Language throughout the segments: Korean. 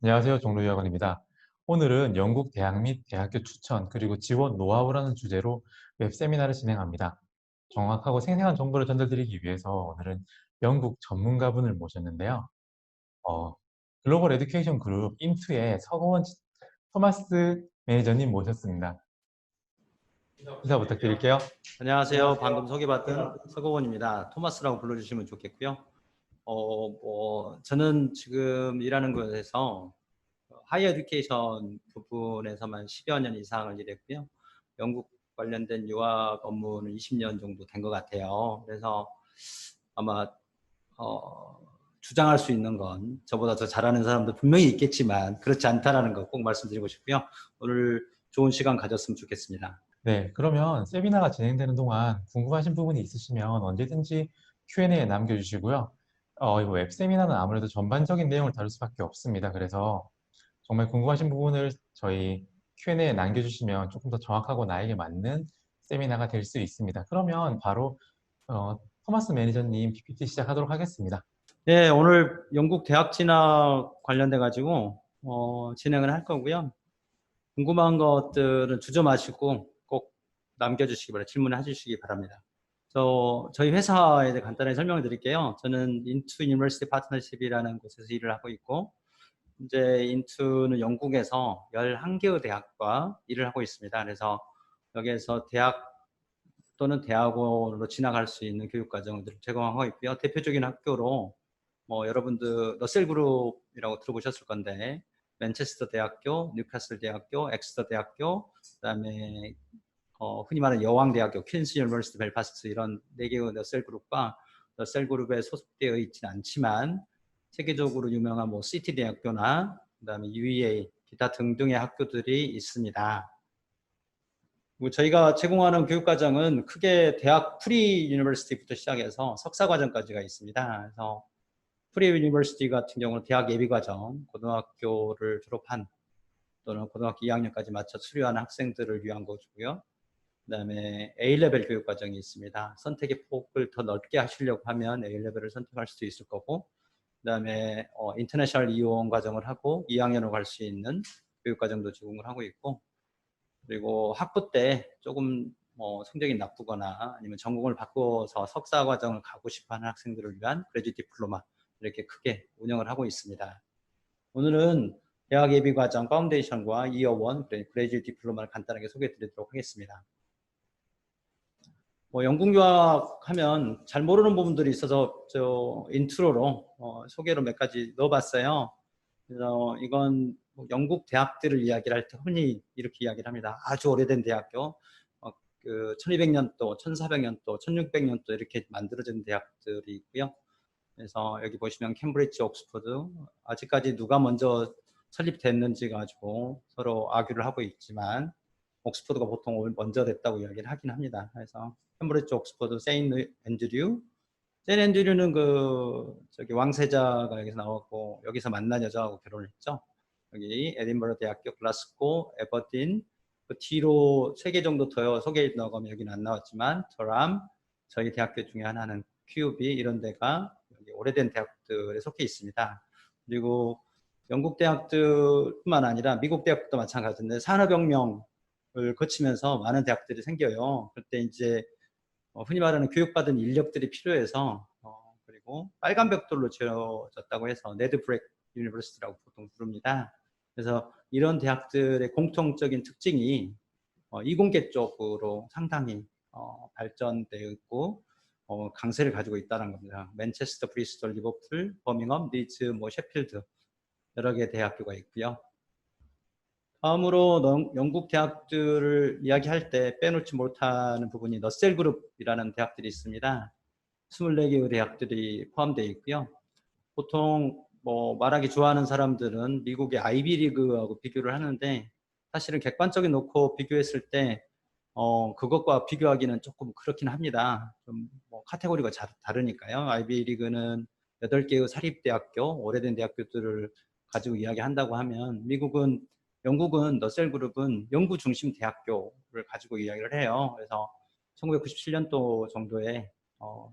안녕하세요. 종로유학원입니다. 오늘은 영국 대학 및 대학교 추천 그리고 지원 노하우라는 주제로 웹 세미나를 진행합니다. 정확하고 생생한 정보를 전달드리기 위해서 오늘은 영국 전문가분을 모셨는데요. 어, 글로벌 에듀케이션 그룹 인투의 서거원 토마스 매니저님 모셨습니다. 인사 부탁드릴게요. 안녕하세요. 방금 소개받은 서고원입니다. 토마스라고 불러주시면 좋겠고요. 저는 지금 일하는 곳에서 하이어 에듀케이션 부분에서만 10여 년 이상을 일했고요. 영국 관련된 유학 업무는 20년 정도 된 것 같아요. 그래서 아마 주장할 수 있는 건 저보다 더 잘하는 사람도 분명히 있겠지만 그렇지 않다라는 거 꼭 말씀드리고 싶고요. 오늘 좋은 시간 가졌으면 좋겠습니다. 네, 그러면 세미나가 진행되는 동안 궁금하신 부분이 있으시면 언제든지 Q&A에 남겨주시고요. 이거 웹 세미나는 아무래도 전반적인 내용을 다룰 수밖에 없습니다. 그래서 정말 궁금하신 부분을 저희 Q&A에 남겨주시면 조금 더 정확하고 나에게 맞는 세미나가 될 수 있습니다. 그러면 바로 토마스 매니저님 PPT 시작하도록 하겠습니다. 네, 오늘 영국 대학 진학 관련돼 가지고 진행을 할 거고요. 궁금한 것들은 주저 마시고 꼭 남겨주시기 바랍니다. 질문해 주시기 바랍니다. 저희 회사에 대해 간단하게 설명을 드릴게요. 저는 인투 유니버시티 파트너십이라는 곳에서 일을 하고 있고, 이제 인투는 영국에서 11개의 대학과 일을 하고 있습니다. 그래서 여기에서 대학 또는 대학원으로 진학할 수 있는 교육 과정들을 제공하고 있고요. 대표적인 학교로 여러분들 러셀 그룹이라고 들어보셨을 건데 맨체스터 대학교, 뉴캐슬 대학교, 엑스터 대학교, 그다음에 흔히 말하는 여왕대학교, 퀸스 유니버시티 벨파스트 이런 4개의 러셀 그룹과 러셀 그룹에 소속되어 있지는 않지만 세계적으로 유명한 시티 대학교나 그다음에 UEA 기타 등등의 학교들이 있습니다. 저희가 제공하는 교육과정은 크게 대학 프리 유니버시티부터 시작해서 석사 과정까지가 있습니다. 그래서 프리 유니버시티 같은 경우는 대학 예비과정, 고등학교를 졸업한 또는 고등학교 2학년까지 마쳐 수료하는 학생들을 위한 거고요. 그다음에 A레벨 교육과정이 있습니다. 선택의 폭을 더 넓게 하시려고 하면 A레벨을 선택할 수도 있을 거고, 그다음에 인터내셔널 이용 과정을 하고 2학년으로 갈 수 있는 교육과정도 제공을 하고 있고, 그리고 학부 때 조금 성적이 나쁘거나 아니면 전공을 바꿔서 석사 과정을 가고 싶어하는 학생들을 위한 그레듀에이트 디플로마 이렇게 크게 운영을 하고 있습니다. 오늘은 대학 예비과정 파운데이션과 이어 1 그레듀에이트 디플로마를 간단하게 소개해 드리도록 하겠습니다. 영국 유학하면 잘 모르는 부분들이 있어서 인트로로 소개로 몇 가지 넣어봤어요. 그래서 이건 영국 대학들을 이야기를 할 때 흔히 이렇게 이야기를 합니다. 아주 오래된 대학교, 1200년도, 1400년도, 1600년도 이렇게 만들어진 대학들이 있고요. 그래서 여기 보시면 캠브리지, 옥스퍼드, 아직까지 누가 먼저 설립됐는지 가지고 서로 아규를 하고 있지만 옥스퍼드가 보통 먼저 됐다고 이야기를 하긴 합니다. 그래서 캠브리지, 옥스퍼드, 세인트 앤드류는 왕세자가 여기서 나왔고 여기서 만난 여자하고 결혼을 했죠. 여기 에딘버러 대학교, 글라스고, 에버딘, 그 뒤로 3개 정도 더 소개해 넣어가면 여기는 안 나왔지만 저람, 저희 대학교 중에 하나는 QUB 이런 데가 여기 오래된 대학들에 속해 있습니다. 그리고 영국 대학들뿐만 아니라 미국 대학도 마찬가지인데 산업혁명을 거치면서 많은 대학들이 생겨요. 그때 이제 흔히 말하는 교육받은 인력들이 필요해서 그리고 빨간 벽돌로 지어졌다고 해서 네드 브렉 유니버시티라고 보통 부릅니다. 그래서 이런 대학들의 공통적인 특징이 이공계 쪽으로 상당히 발전되어 있고 강세를 가지고 있다는 겁니다. 맨체스터, 브리스톨, 리버풀, 버밍엄, 리즈, 셰필드 여러 개의 대학교가 있고요. 다음으로 영국 대학들을 이야기할 때 빼놓지 못하는 부분이 러셀 그룹이라는 대학들이 있습니다. 24개의 대학들이 포함되어 있고요. 보통 말하기 좋아하는 사람들은 미국의 아이비리그하고 비교를 하는데 사실은 객관적인 놓고 비교했을 때 그것과 비교하기는 조금 그렇긴 합니다. 좀 카테고리가 다르니까요. 아이비리그는 8개의 사립대학교, 오래된 대학교들을 가지고 이야기한다고 하면 영국은 러셀 그룹은 연구 중심 대학교를 가지고 이야기를 해요. 그래서 1997년도 정도에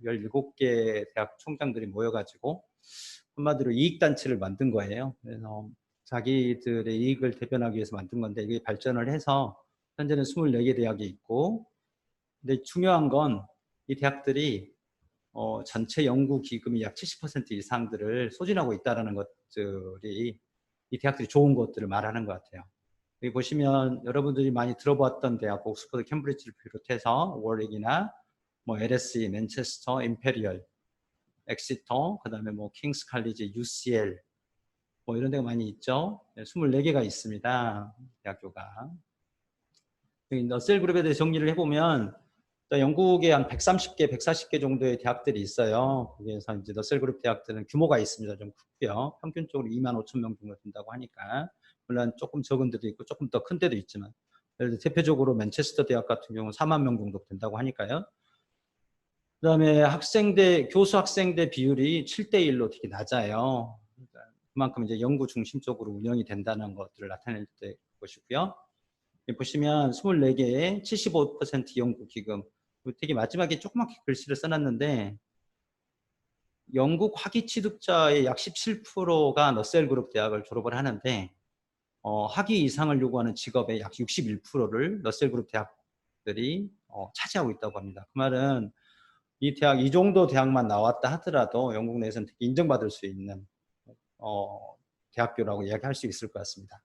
17개 대학 총장들이 모여가지고 한마디로 이익단체를 만든 거예요. 그래서 자기들의 이익을 대변하기 위해서 만든 건데 이게 발전을 해서 현재는 24개 대학이 있고, 근데 중요한 건 이 대학들이 전체 연구 기금이 약 70% 이상들을 소진하고 있다는 것들이 이 대학들이 좋은 것들을 말하는 것 같아요. 여기 보시면 여러분들이 많이 들어봤던 대학, 옥스퍼드, 캠브리지를 비롯해서 워릭이나 뭐 LSE, 맨체스터, 임페리얼, 엑시터, 그다음에 뭐 킹스 칼리지, UCL 뭐 이런 데가 많이 있죠. 24개가 있습니다. 대학교가. 너셀 그룹에 대해 정리를 해보면 영국에 한 130개, 140개 정도의 대학들이 있어요. 거기에서 이제 너셀 그룹 대학들은 규모가 있습니다. 좀 크고요. 평균적으로 2만 5천 명 정도 된다고 하니까 물론 조금 적은 데도 있고 조금 더 큰 데도 있지만 예를 들어 대표적으로 맨체스터 대학 같은 경우는 4만 명 정도 된다고 하니까요. 그다음에 교수 학생대 비율이 7대1로 되게 낮아요. 그만큼 이제 연구 중심적으로 운영이 된다는 것들을 나타낼 때 것이고요. 보시면 24개의 75% 연구 기금. 되게 마지막에 조그맣게 글씨를 써놨는데 영국 학위 취득자의 약 17%가 너셀 그룹 대학을 졸업을 하는데 학위 이상을 요구하는 직업의 약 61%를 너셀 그룹 대학들이 차지하고 있다고 합니다. 그 말은 이 정도 대학만 나왔다 하더라도 영국 내에서는 되게 인정받을 수 있는 대학교라고 이야기할 수 있을 것 같습니다.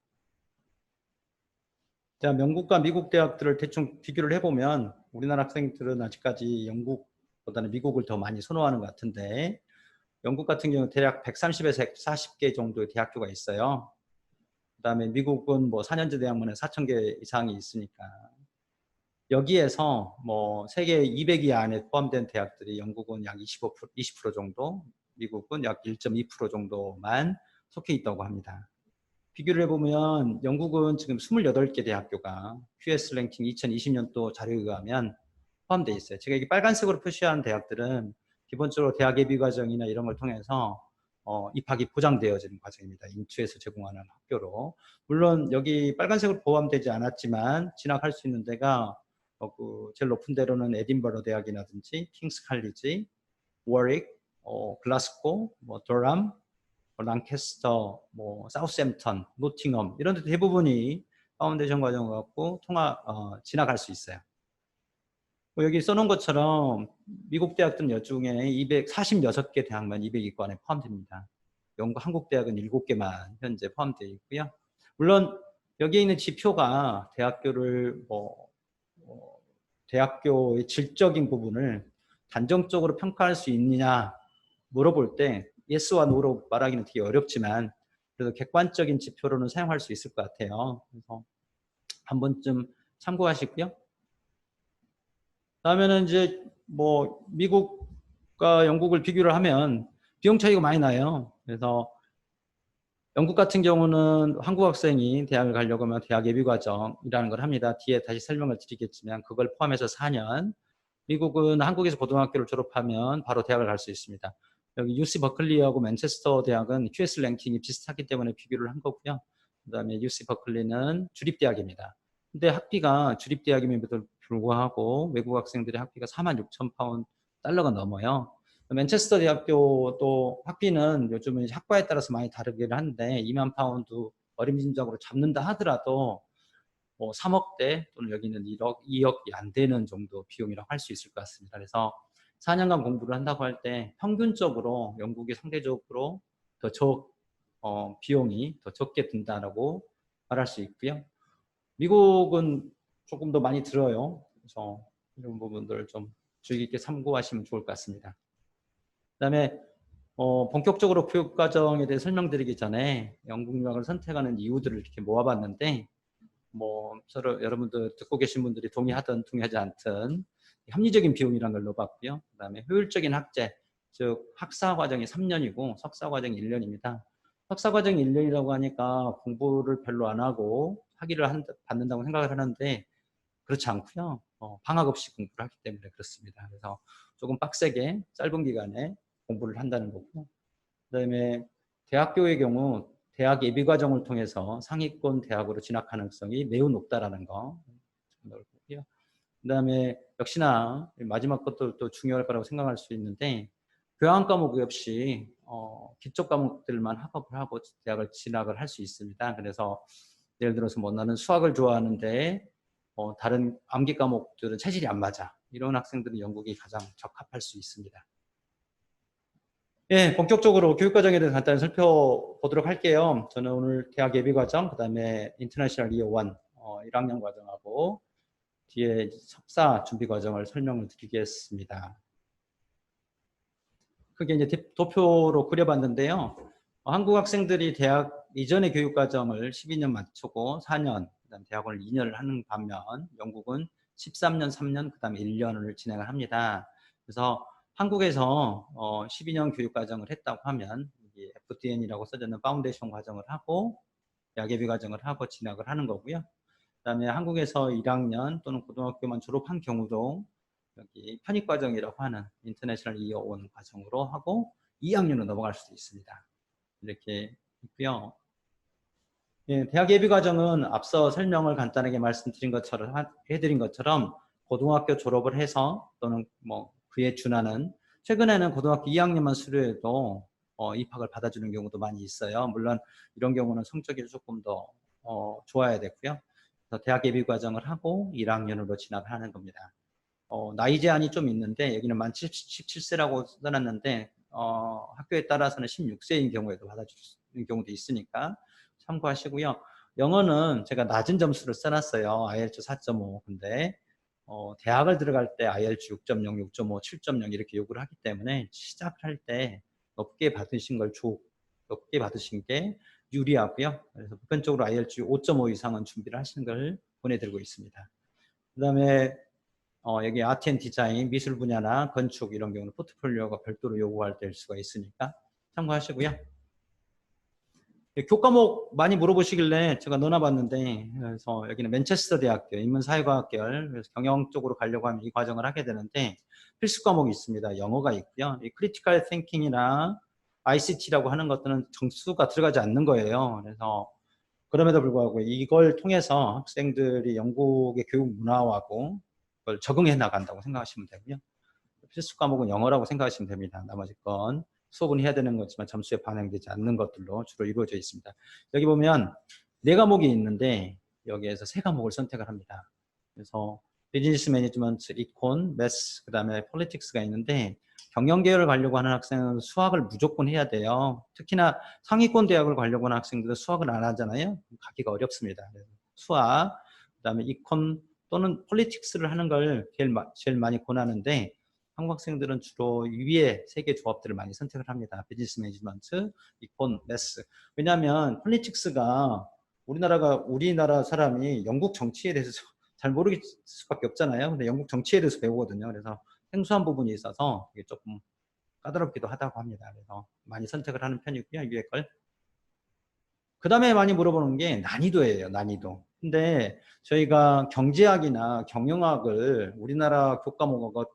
자, 영국과 미국 대학들을 대충 비교를 해보면 우리나라 학생들은 아직까지 영국보다는 미국을 더 많이 선호하는 것 같은데 영국 같은 경우는 대략 130에서 140개 정도의 대학교가 있어요. 그 다음에 미국은 뭐 4년제 대학만에 4,000개 이상이 있으니까 여기에서 뭐 세계 200위 안에 포함된 대학들이 영국은 약 20% 정도, 미국은 약 1.2% 정도만 속해 있다고 합니다. 비교를 해보면 영국은 지금 28개 대학교가 QS 랭킹 2020년도 자료에 의하면 포함되어 있어요. 제가 이게 빨간색으로 표시한 대학들은 기본적으로 대학 예비 과정이나 이런 걸 통해서 입학이 보장되어지는 과정입니다. 인투에서 제공하는 학교로. 물론 여기 빨간색으로 포함되지 않았지만 진학할 수 있는 데가 제일 높은 데로는 에딘버러 대학이라든지 킹스 칼리지, 워릭, 글라스고, 뭐 더람, 랑캐스터, 뭐 사우스햄턴, 노팅엄 이런 데 대부분이 파운데이션 과정을 갖고 진학할 수 있어요. 여기 써놓은 것처럼 미국 대학들은 여중에 246개 대학만 200위권에 포함됩니다. 한국 대학은 7개만 현재 포함되어 있고요. 물론 여기에 있는 지표가 대학교의 질적인 부분을 단정적으로 평가할 수 있느냐 물어볼 때 예스와 노로 말하기는 되게 어렵지만 그래도 객관적인 지표로는 사용할 수 있을 것 같아요. 그래서 한 번쯤 참고하시고요. 다음에는 이제 뭐 미국과 영국을 비교를 하면 비용 차이가 많이 나요. 그래서 영국 같은 경우는 한국 학생이 대학을 가려고 하면 대학 예비과정이라는 걸 합니다. 뒤에 다시 설명을 드리겠지만 그걸 포함해서 4년. 미국은 한국에서 고등학교를 졸업하면 바로 대학을 갈 수 있습니다. 여기 UC 버클리하고 맨체스터 대학은 QS 랭킹이 비슷하기 때문에 비교를 한 거고요. 그 다음에 UC 버클리는 주립대학입니다. 근데 학비가 주립대학임에도 불구하고 외국 학생들의 학비가 46,000파운드 달러가 넘어요. 맨체스터 대학교도 학비는 요즘은 학과에 따라서 많이 다르긴 한데 2만 파운드 어림짐작으로 잡는다 하더라도 뭐 3억대 또는 여기는 1억, 2억이 안 되는 정도 비용이라고 할 수 있을 것 같습니다. 그래서 4년간 공부를 한다고 할 때 평균적으로 영국이 상대적으로 비용이 더 적게 든다라고 말할 수 있고요. 미국은 조금 더 많이 들어요. 그래서 이런 부분들을 좀 주의 깊게 참고하시면 좋을 것 같습니다. 그다음에 본격적으로 교육 과정에 대해 설명드리기 전에 영국 유학을 선택하는 이유들을 이렇게 모아봤는데 서로 여러분들 듣고 계신 분들이 동의하든 동의하지 않든 합리적인 비용이라는 걸 넣어봤고요. 그다음에 효율적인 학제, 즉 학사 과정이 3년이고 석사 과정이 1년입니다. 석사 과정이 1년이라고 하니까 공부를 별로 안 하고 학위를 받는다고 생각을 하는데 그렇지 않고요. 방학 없이 공부를 하기 때문에 그렇습니다. 그래서 조금 빡세게 짧은 기간에 공부를 한다는 거고요. 그다음에 대학교의 경우 대학 예비과정을 통해서 상위권 대학으로 진학 가능성이 매우 높다라는 거. 그다음에 역시나 마지막 것도 또 중요할 거라고 생각할 수 있는데 교양 과목이 없이 기초 과목들만 학업을 하고 대학을 진학을 할 수 있습니다. 그래서 예를 들어서 뭐 나는 수학을 좋아하는데 다른 암기 과목들은 체질이 안 맞아. 이런 학생들은 영국이 가장 적합할 수 있습니다. 예, 본격적으로 교육과정에 대해서 간단히 살펴보도록 할게요. 저는 오늘 대학 예비과정, 그 다음에 인터내셔널 이어 1, 1학년 과정하고 뒤에 석사 준비 과정을 설명을 드리겠습니다. 크게 이제 도표로 그려봤는데요. 한국 학생들이 대학 이전의 교육과정을 12년 마치고 4년, 그다음 대학원을 2년을 하는 반면 영국은 13년, 3년, 그 다음에 1년을 진행을 합니다. 그래서 한국에서 12년 교육과정을 했다고 하면 FDN이라고 써져있는 파운데이션 과정을 하고 대학 예비 과정을 하고 진학을 하는 거고요. 그 다음에 한국에서 1학년 또는 고등학교만 졸업한 경우도 여기 편입과정이라고 하는 인터내셔널 이어 온 과정으로 하고 2학년으로 넘어갈 수도 있습니다. 이렇게 있고요. 예, 대학 예비 과정은 앞서 설명을 간단하게 말씀드린 것처럼 해드린 것처럼 고등학교 졸업을 해서 또는 뭐 그에 준하는 최근에는 고등학교 2학년만 수료해도 입학을 받아주는 경우도 많이 있어요. 물론 이런 경우는 성적이 조금 더 좋아야 되고요. 그래서 대학 예비 과정을 하고 1학년으로 진학을 하는 겁니다. 나이 제한이 좀 있는데 여기는 만 17세라고 써놨는데 학교에 따라서는 16세인 경우에도 받아주는 경우도 있으니까 참고하시고요. 영어는 제가 낮은 점수를 써놨어요. IELTS 4.5. 근데 대학을 들어갈 때 IELTS 6.0, 6.5, 7.0 이렇게 요구를 하기 때문에 시작할 때 높게 받으신 게 유리하고요. 그래서 보편적으로 IELTS 5.5 이상은 준비를 하시는 걸 보내드리고 있습니다. 그 다음에 여기 아트 앤 디자인, 미술 분야나 건축 이런 경우는 포트폴리오가 별도로 요구할 될 수가 있으니까 참고하시고요. 교과목 많이 물어보시길래 제가 넣어봤는데 그래서 여기는 맨체스터 대학교 인문사회과학계열 그래서 경영 쪽으로 가려고 하면 이 과정을 하게 되는데 필수 과목이 있습니다. 영어가 있고요. 이 크리티컬 띵킹이나 ICT라고 하는 것들은 점수가 들어가지 않는 거예요. 그래서 그럼에도 불구하고 이걸 통해서 학생들이 영국의 교육 문화하고 그걸 적응해 나간다고 생각하시면 되고요. 필수 과목은 영어라고 생각하시면 됩니다. 나머지 건 수업은 해야 되는 거지만 점수에 반영되지 않는 것들로 주로 이루어져 있습니다. 여기 보면 4과목이 있는데 여기에서 3과목을 선택을 합니다. 그래서 비즈니스 매니지먼트, 이콘, 매스, 그 다음에 폴리틱스가 있는데 경영계열을 가려고 하는 학생은 수학을 무조건 해야 돼요. 특히나 상위권 대학을 가려고 하는 학생들은 수학을 안 하잖아요. 가기가 어렵습니다. 수학, 그 다음에 이콘 또는 폴리틱스를 하는 걸 제일 많이 권하는데 한국 학생들은 주로 위에 3개 조합들을 많이 선택을 합니다. 비즈니스 매니지먼트, 이콘, 매스. 왜냐하면 폴리틱스가 우리나라 사람이 영국 정치에 대해서 잘 모르겠을 수밖에 없잖아요. 근데 영국 정치에 대해서 배우거든요. 그래서 생소한 부분이 있어서 이게 조금 까다롭기도 하다고 합니다. 그래서 많이 선택을 하는 편이고요. 위에 걸. 그 다음에 많이 물어보는 게 난이도예요. 난이도. 근데 저희가 경제학이나 경영학을 우리나라 교과목하고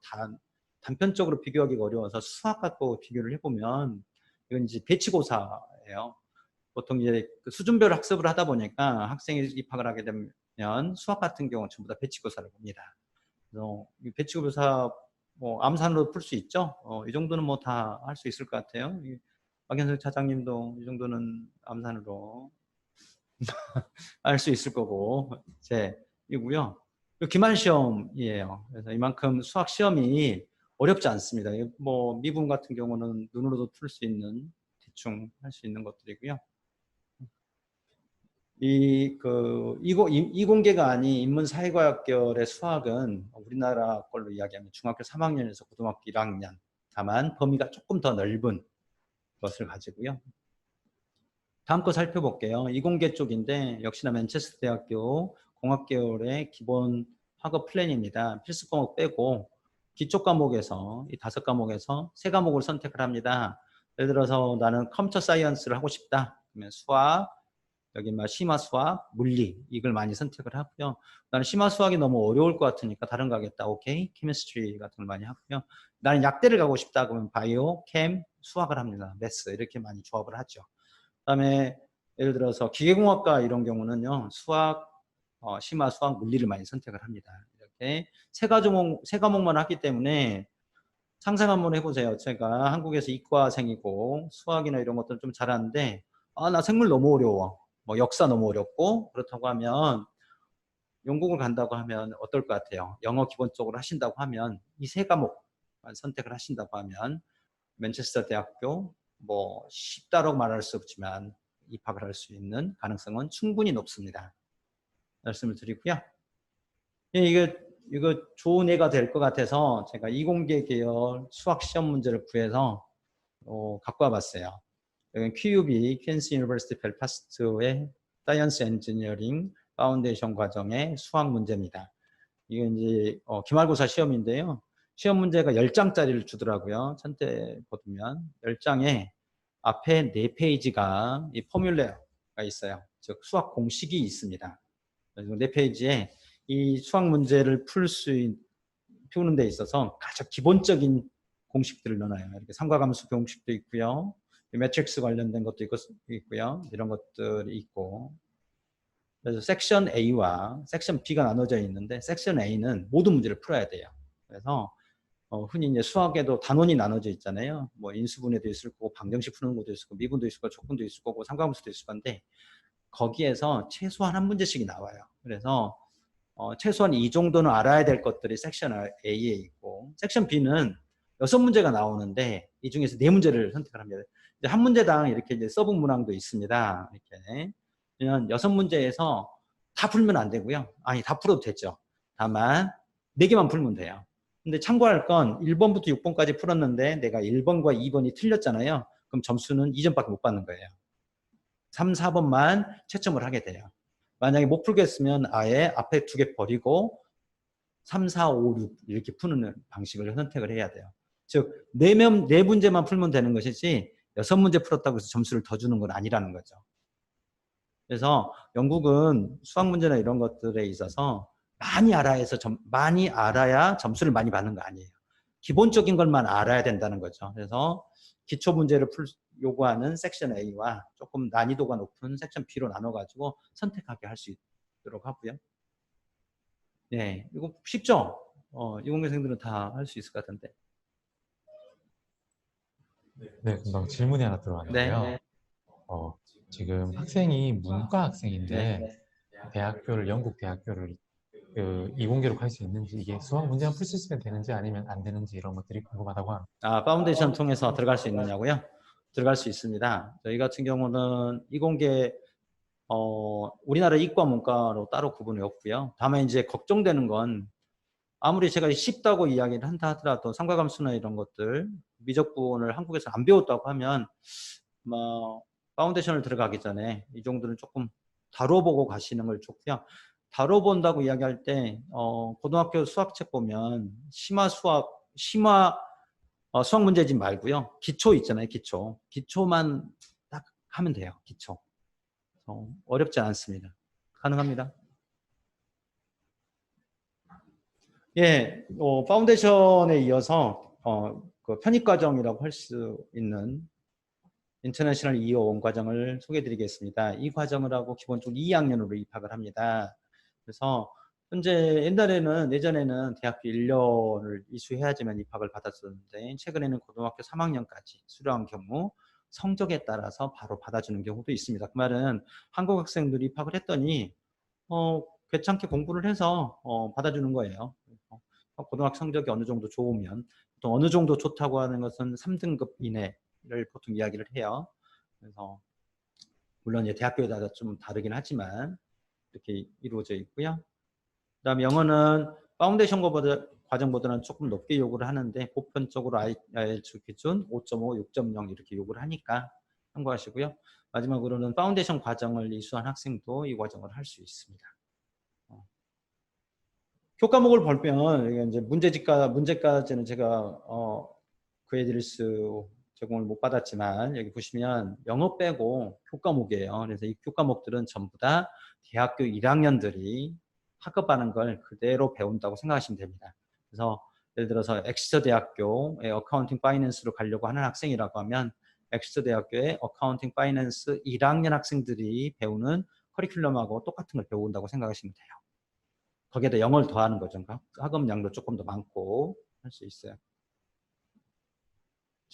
단편적으로 비교하기가 어려워서 수학 갖고 비교를 해보면 이건 이제 배치고사예요. 보통 이제 그 수준별 학습을 하다 보니까 학생이 입학을 하게 되면 수학 같은 경우는 전부 다 배치고사를 봅니다. 그래서 이 배치고사 뭐 암산으로 풀 수 있죠. 이 정도는 뭐 다 할 수 있을 것 같아요. 박현석 차장님도 이 정도는 암산으로 알 수 있을 거고 이고요. 기말 시험이에요. 그래서 이만큼 수학 시험이 어렵지 않습니다. 뭐 미분 같은 경우는 눈으로도 풀 수 있는 대충 할 수 있는 것들이고요. 이공계가 아닌 인문사회과학계열의 수학은 우리나라 걸로 이야기하면 중학교 3학년에서 고등학교 1학년 다만 범위가 조금 더 넓은 것을 가지고요. 다음 거 살펴볼게요. 이공계 쪽인데 역시나 맨체스터 대학교 공학계열의 기본 학업 플랜입니다. 필수 과목 빼고 기초 과목에서 이 5과목에서 3과목을 선택을 합니다. 예를 들어서 나는 컴퓨터 사이언스를 하고 싶다. 그러면 수학, 여기 심화 수학, 물리 이걸 많이 선택을 하고요. 나는 심화 수학이 너무 어려울 것 같으니까 다른 거 하겠다. 오케이. 케미스트리 같은 걸 많이 하고요. 나는 약대를 가고 싶다. 그러면 바이오, 캠, 수학을 합니다. 매스 이렇게 많이 조합을 하죠. 그다음에 예를 들어서 기계공학과 이런 경우는요. 수학, 심화 수학, 물리를 많이 선택을 합니다. 이렇게 세 과목만 하기 때문에 상상 한번 해보세요. 제가 한국에서 이과생이고 수학이나 이런 것들 좀 잘하는데 나 생물 너무 어려워. 뭐 역사 너무 어렵고 그렇다고 하면 영국을 간다고 하면 어떨 것 같아요? 영어 기본적으로 하신다고 하면 이 세 과목만 선택을 하신다고 하면 맨체스터 대학교 뭐 쉽다라고 말할 수 없지만 입학을 할 수 있는 가능성은 충분히 높습니다. 말씀을 드리고요. 예, 이거 좋은 예가 될 것 같아서 제가 이공계 계열 수학 시험 문제를 구해서 갖고 와봤어요. 여기 QUB, 퀸스 유니버시티 벨파스트의 사이언스 엔지니어링 파운데이션 과정의 수학 문제입니다. 이게 이제 기말고사 시험인데요. 시험 문제가 10장짜리를 주더라고요. 천태 보면 10장에 앞에 4페이지가 이 포뮬러가 있어요. 즉 수학 공식이 있습니다. 그래서 4페이지에 이 수학 문제를 푸는 데 있어서 가장 기본적인 공식들을 넣어요. 이렇게 삼각함수 공식도 있고요. 매트릭스 관련된 것도 있고요. 이런 것들이 있고. 그래서 섹션 A와 섹션 B가 나눠져 있는데 섹션 A는 모든 문제를 풀어야 돼요. 그래서 흔히 이제 수학에도 단원이 나눠져 있잖아요. 뭐 인수분해도 있을 거고 방정식 푸는 것도 있을 거고 미분도 있을 거고 조건도 있을 거고 삼각함수도 있을 건데 거기에서 최소한 한 문제씩이 나와요. 그래서 최소한 이 정도는 알아야 될 것들이 섹션 A에 있고 섹션 B는 6문제가 나오는데 이 중에서 4문제를 선택을 합니다. 이제 한 문제당 이렇게 이제 서브 문항도 있습니다. 이렇게 그냥 6문제에서 다 풀면 안 되고요. 아니 다 풀어도 되죠. 다만 4개만 풀면 돼요. 근데 참고할 건 1번부터 6번까지 풀었는데 내가 1번과 2번이 틀렸잖아요. 그럼 점수는 2점밖에 못 받는 거예요. 3, 4번만 채점을 하게 돼요. 만약에 못 풀겠으면 아예 앞에 2개 버리고 3, 4, 5, 6 이렇게 푸는 방식을 선택을 해야 돼요. 즉, 4문제만 풀면 되는 것이지 6문제 풀었다고 해서 점수를 더 주는 건 아니라는 거죠. 그래서 영국은 수학 문제나 이런 것들에 있어서 많이 알아야 점수를 많이 받는 거 아니에요. 기본적인 것만 알아야 된다는 거죠. 그래서 기초 문제를 요구하는 sek션 A와 조금 난이도가 높은 섹션 B로 나눠가지고 선택하게 할 수 있도록 하고요. 네, 이거 쉽죠? 이공계생들은 다 할 수 있을 것 같은데. 네, 금방 질문이 하나 네. 들어왔는데요. 지금 학생이 문과 학생인데 네. 영국 대학교를 이공계로 갈 수 있는지 이게 수학 문제만 풀 수 있으면 되는지 아니면 안 되는지 이런 것들이 궁금하다고 합니다. 파운데이션 통해서 들어갈 수 있느냐고요? 들어갈 수 있습니다. 저희 같은 경우는 이공계 우리나라 이과 문과로 따로 구분이 없고요. 다만 이제 걱정되는 건 아무리 제가 쉽다고 이야기를 한다 하더라도 삼각함수나 이런 것들 미적분을 한국에서 안 배웠다고 하면 뭐 파운데이션을 들어가기 전에 이 정도는 조금 다뤄보고 가시는 걸 좋고요. 다뤄본다고 이야기할 때 고등학교 수학책 보면 심화 수학 문제집 말고요. 기초 있잖아요. 기초만 딱 하면 돼요. 기초. 어렵지 않습니다. 가능합니다. 예, 파운데이션에 이어서 그 편입과정이라고 할 수 있는 인터내셔널 205 과정을 소개해드리겠습니다. 이 과정을 하고 기본적으로 2학년으로 입학을 합니다. 그래서 현재 예전에는 대학교 1년을 이수해야지만 입학을 받았었는데 최근에는 고등학교 3학년까지 수료한 경우 성적에 따라서 바로 받아주는 경우도 있습니다. 그 말은 한국 학생들이 입학을 했더니 괜찮게 공부를 해서 받아주는 거예요. 고등학교 성적이 어느 정도 좋으면 보통 어느 정도 좋다고 하는 것은 3등급 이내를 보통 이야기를 해요. 그래서 물론 이제 대학교에 따라 좀 다르긴 하지만 이렇게 이루어져 있고요. 그다음에 영어는 파운데이션 과정보다는 조금 높게 요구를 하는데 보편적으로 IELTS 기준 5.5, 6.0 이렇게 요구를 하니까 참고하시고요. 마지막으로는 파운데이션 과정을 이수한 학생도 이 과정을 할 수 있습니다. 교과목을 보면 이제 문제까지는 제가 구해드릴 수 제공을 못 받았지만 여기 보시면 영어 빼고 교과목이에요. 그래서 이 교과목들은 전부 다 대학교 1학년들이 학업하는 걸 그대로 배운다고 생각하시면 됩니다. 그래서 예를 들어서 엑스터 대학교의 어카운팅 파이낸스로 가려고 하는 학생이라고 하면 엑스터 대학교의 어카운팅 파이낸스 1학년 학생들이 배우는 커리큘럼하고 똑같은 걸 배운다고 생각하시면 돼요. 거기에다 영어를 더하는 거죠. 학업량도 조금 더 많고 할 수 있어요.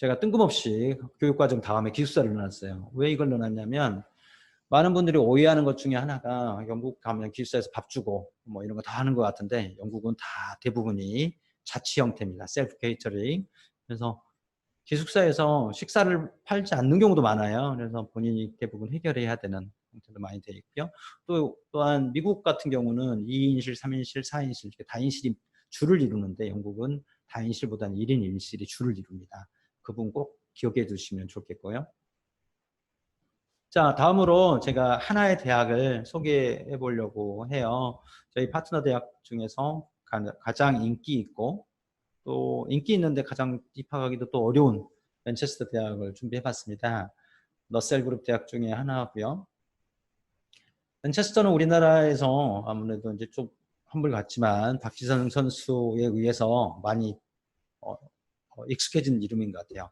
제가 뜬금없이 교육과정 다음에 기숙사를 넣어놨어요. 왜 이걸 넣어놨냐면 많은 분들이 오해하는 것 중에 하나가 영국 가면 기숙사에서 밥 주고 뭐 이런 거 다 하는 것 같은데 영국은 다 대부분이 자취 형태입니다. 셀프 케이터링. 그래서 기숙사에서 식사를 팔지 않는 경우도 많아요. 그래서 본인이 대부분 해결해야 되는 형태도 많이 되어 있고요. 또한 미국 같은 경우는 2인실, 3인실, 4인실 이렇게 다인실이 주를 이루는데 영국은 다인실보다는 1인 1실이 주를 이룹니다. 그 부분 꼭 기억해 두시면 좋겠고요. 자, 다음으로 제가 하나의 대학을 소개해 보려고 해요. 저희 파트너 대학 중에서 가장 인기 있고 또 인기 있는데 가장 입학하기도 또 어려운 맨체스터 대학을 준비해 봤습니다. 러셀 그룹 대학 중에 하나고요. 맨체스터는 우리나라에서 아무래도 이제 좀 험불 같지만 박지성 선수에 의해서 많이 익숙해진 이름인 것 같아요.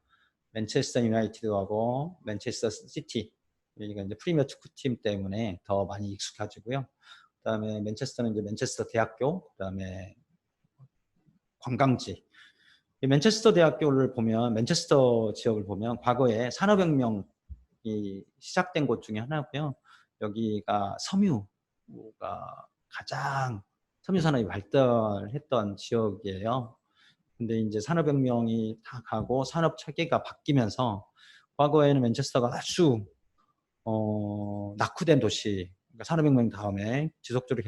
맨체스터 유나이티드하고 맨체스터 시티 여기가 이제 프리미어 축구팀 때문에 더 많이 익숙해지고요. 그다음에 맨체스터는 이제 맨체스터 대학교, 그다음에 관광지. 이 맨체스터 대학교를 보면 맨체스터 지역을 보면 과거에 산업혁명이 시작된 곳 중에 하나고요. 여기가 섬유가 가장 섬유 산업이 발달했던 지역이에요. 근데 이제 산업혁명이 다 가고 산업 체계가 바뀌면서 과거에는 맨체스터가 아주 낙후된 도시, 그러니까 산업혁명 다음에 지속적으로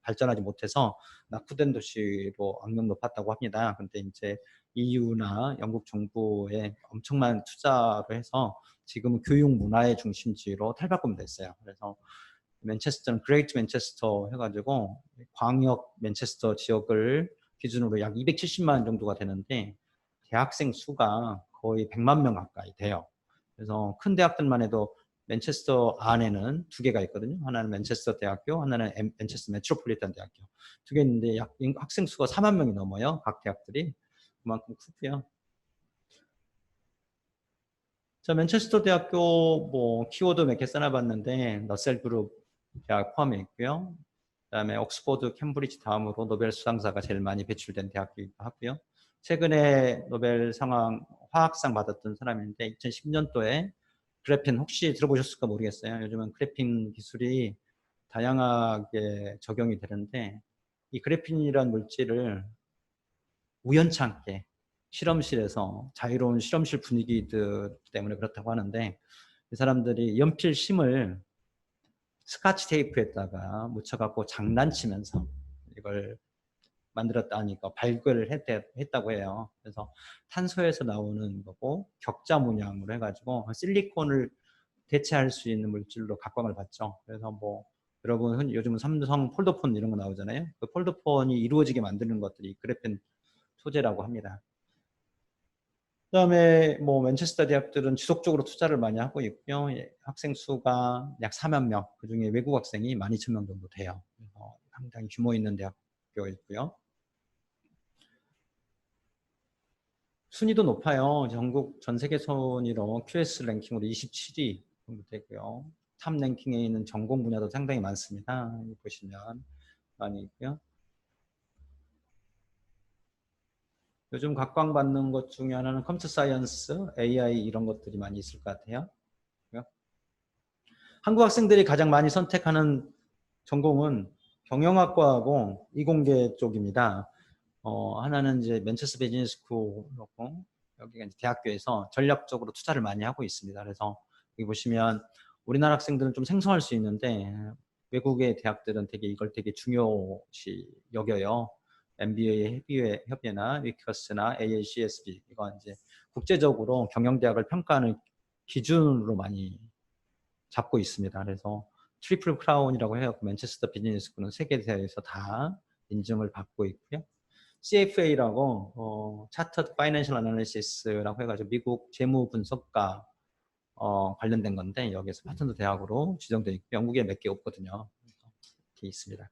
발전하지 못해서 낙후된 도시로 악명 높았다고 합니다. 근데 이제 EU나 영국 정부의 엄청난 투자를 해서 지금은 교육 문화의 중심지로 탈바꿈됐어요. 그래서 맨체스터는 그레이트 맨체스터 해가지고 광역 맨체스터 지역을 기준으로 약 270만 정도가 되는데 대학생 수가 거의 100만 명 가까이 돼요. 그래서 큰 대학들만 해도 맨체스터 안에는 두 개가 있거든요. 하나는 맨체스터 대학교, 하나는 맨체스터 메트로폴리탄 대학교. 두 개 있는데 약 학생 수가 4만 명이 넘어요. 각 대학들이. 그만큼 크고요. 자, 맨체스터 대학교 뭐 키워드 몇 개 써놔봤는데 러셀 그룹 대학 포함해 있고요. 그다음에 옥스퍼드, 캠브리지 다음으로 노벨 수상자가 제일 많이 배출된 대학이기도 하고요. 최근에 노벨 화학상 받았던 사람인데 2010년도에 그래핀 혹시 들어보셨을까 모르겠어요. 요즘은 그래핀 기술이 다양하게 적용이 되는데 이 그래핀이라는 물질을 우연찮게 실험실에서 자유로운 실험실 분위기들 때문에 그렇다고 하는데 이 사람들이 연필 심을 스카치 테이프에다가 묻혀갖고 장난치면서 이걸 만들었다 하니까 발굴을 했다고 해요. 그래서 탄소에서 나오는 거고 격자 문양으로 해가지고 실리콘을 대체할 수 있는 물질로 각광을 받죠. 그래서 뭐 여러분 요즘은 삼성 폴더폰 이런 거 나오잖아요. 그 폴더폰이 이루어지게 만드는 것들이 그래핀 소재라고 합니다. 그다음에 뭐 맨체스터 대학들은 지속적으로 투자를 많이 하고 있고요. 학생 수가 약 4만 명, 그중에 외국 학생이 12,000명 정도 돼요. 그래서 상당히 규모 있는 대학교이고요. 순위도 높아요. 전국 전 세계 순위로 QS 랭킹으로 27위 정도 되고요. 탑 랭킹에 있는 전공 분야도 상당히 많습니다. 여기 보시면 많이 있고요. 요즘 각광받는 것 중에 하나는 컴퓨터 사이언스, AI 이런 것들이 많이 있을 것 같아요. 한국 학생들이 가장 많이 선택하는 전공은 경영학과하고 이공계 쪽입니다. 하나는 이제 맨체스터 비즈니스 스쿨이고 여기가 이제 대학교에서 전략적으로 투자를 많이 하고 있습니다. 그래서 여기 보시면 우리나라 학생들은 좀 생소할 수 있는데 외국의 대학들은 이걸 되게 중요시 여겨요. MBA 협의회나 위커스나 AACSB 이거 이제 국제적으로 경영대학을 평가하는 기준으로 많이 잡고 있습니다. 그래서 트리플 크라운이라고 해요. 맨체스터 비즈니스 스쿨은 세계 대회에서 다 인증을 받고 있고요. CFA라고 차터드 파이낸셜 애널리시스라고 해가지고 미국 재무 분석가 관련된 건데 여기에서 파트너 대학으로 지정되어 있고 영국에 몇 개 없거든요. 이렇게 있습니다.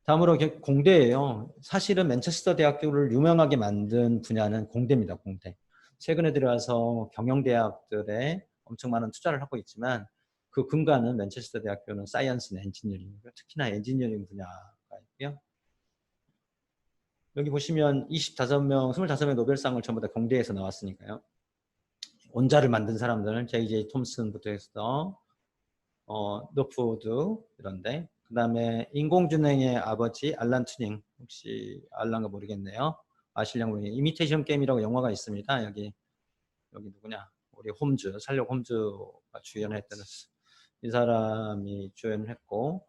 다음으로 공대예요. 사실은 맨체스터 대학교를 유명하게 만든 분야는 공대입니다. 공대. 최근에 들어와서 경영대학들에 엄청 많은 투자를 하고 있지만 그 근간은 맨체스터 대학교는 사이언스 앤 엔지니어링, 특히나 엔지니어링 분야가 있고요. 여기 보시면 25명, 25명 노벨상을 전부 다 공대에서 나왔으니까요. 원자를 만든 사람들은 J.J. 톰슨부터 해서 노프우드 이런데, 그 다음에 인공지능의 아버지 알란 투닝, 혹시 알란가 모르겠네요. 아실려면 모르겠네요. 이미테이션 게임이라고 영화가 있습니다. 여기 누구냐? 우리 홈즈, 셜록 홈즈가 주연했던 이 사람이 주연을 했고,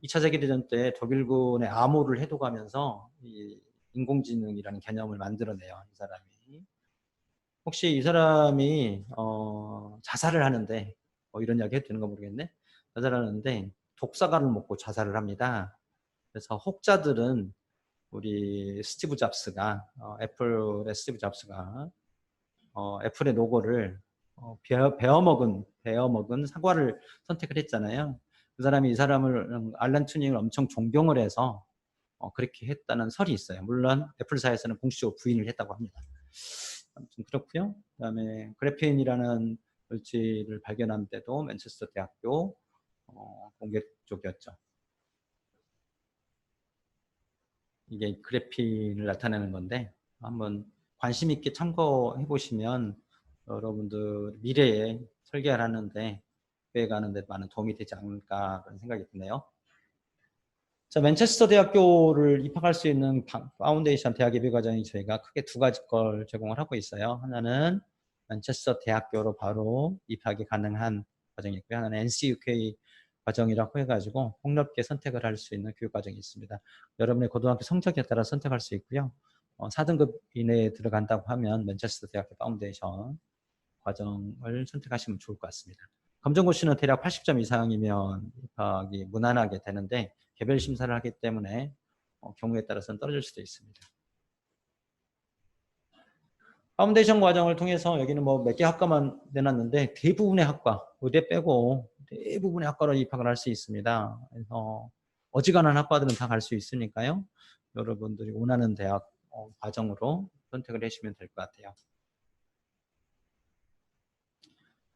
2차 세계대전 때 독일군의 암호를 해독하면서 이 인공지능이라는 개념을 만들어내요. 이 사람이. 혹시 이 사람이 자살을 하는데, 이런 이야기 해도 되는 거 모르겠네. 자살을 하는데 독사과를 먹고 자살을 합니다. 그래서 혹자들은 우리 스티브 잡스가 애플의 스티브 잡스가 애플의 로고를 베어먹은 사과를 선택을 했잖아요. 그 사람이 이 사람을 알란 튜닝을 엄청 존경을 해서 그렇게 했다는 설이 있어요. 물론 애플사에서는 공식적으로 부인을 했다고 합니다. 아무튼 그렇고요. 그다음에 그래핀이라는 물질을 발견한 때도 맨체스터 대학교 공개 쪽이었죠. 이게 그래핀을 나타내는 건데 한번 관심 있게 참고해 보시면 여러분들 미래에 설계를 하는데 계획하는 데 많은 도움이 되지 않을까 그런 생각이 드네요. 자, 맨체스터 대학교를 입학할 수 있는 파운데이션 대학 예비 과정이 저희가 크게 두 가지 걸 제공을 하고 있어요. 하나는 맨체스터 대학교로 바로 입학이 가능한 과정이 있고요. 하나는 NCUK 과정이라고 해가지고 폭넓게 선택을 할 수 있는 교육 과정이 있습니다. 여러분의 고등학교 성적에 따라 선택할 수 있고요. 4등급 이내에 들어간다고 하면 맨체스터 대학교 파운데이션 과정을 선택하시면 좋을 것 같습니다. 검정고시는 대략 80점 이상이면 입학이 무난하게 되는데 개별 심사를 하기 때문에 경우에 따라서는 떨어질 수도 있습니다. 파운데이션 과정을 통해서 여기는 뭐 몇 개 학과만 내놨는데 대부분의 학과, 의대 빼고 대부분의 학과로 입학을 할 수 있습니다. 그래서 어지간한 학과들은 다 갈 수 있으니까요. 여러분들이 원하는 대학 과정으로 선택을 하시면 될 것 같아요.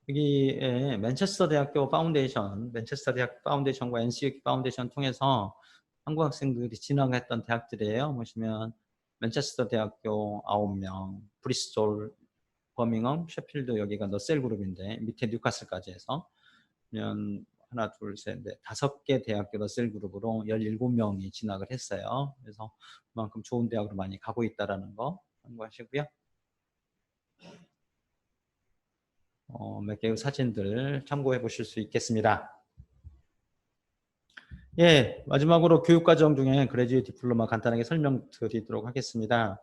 여기에 맨체스터 대학교 파운데이션, 맨체스터 대학 파운데이션과 NCUK 파운데이션 통해서 한국 학생들이 진학했던 대학들이에요. 보시면 맨체스터 대학교 9명, 브리스톨, 버밍엄, 셰필드 여기가 너셀 그룹인데 밑에 뉴카슬까지 해서 그러면 하나, 둘, 셋, 넷, 5개 대학교 너셀 그룹으로 17명이 진학을 했어요. 그래서 그만큼 좋은 대학으로 많이 가고 있다는 거 참고하시고요. 몇 개의 사진들 참고해 보실 수 있겠습니다. 예, 마지막으로 교육과정 중에 그레지웨이트 디플로마 간단하게 설명드리도록 하겠습니다.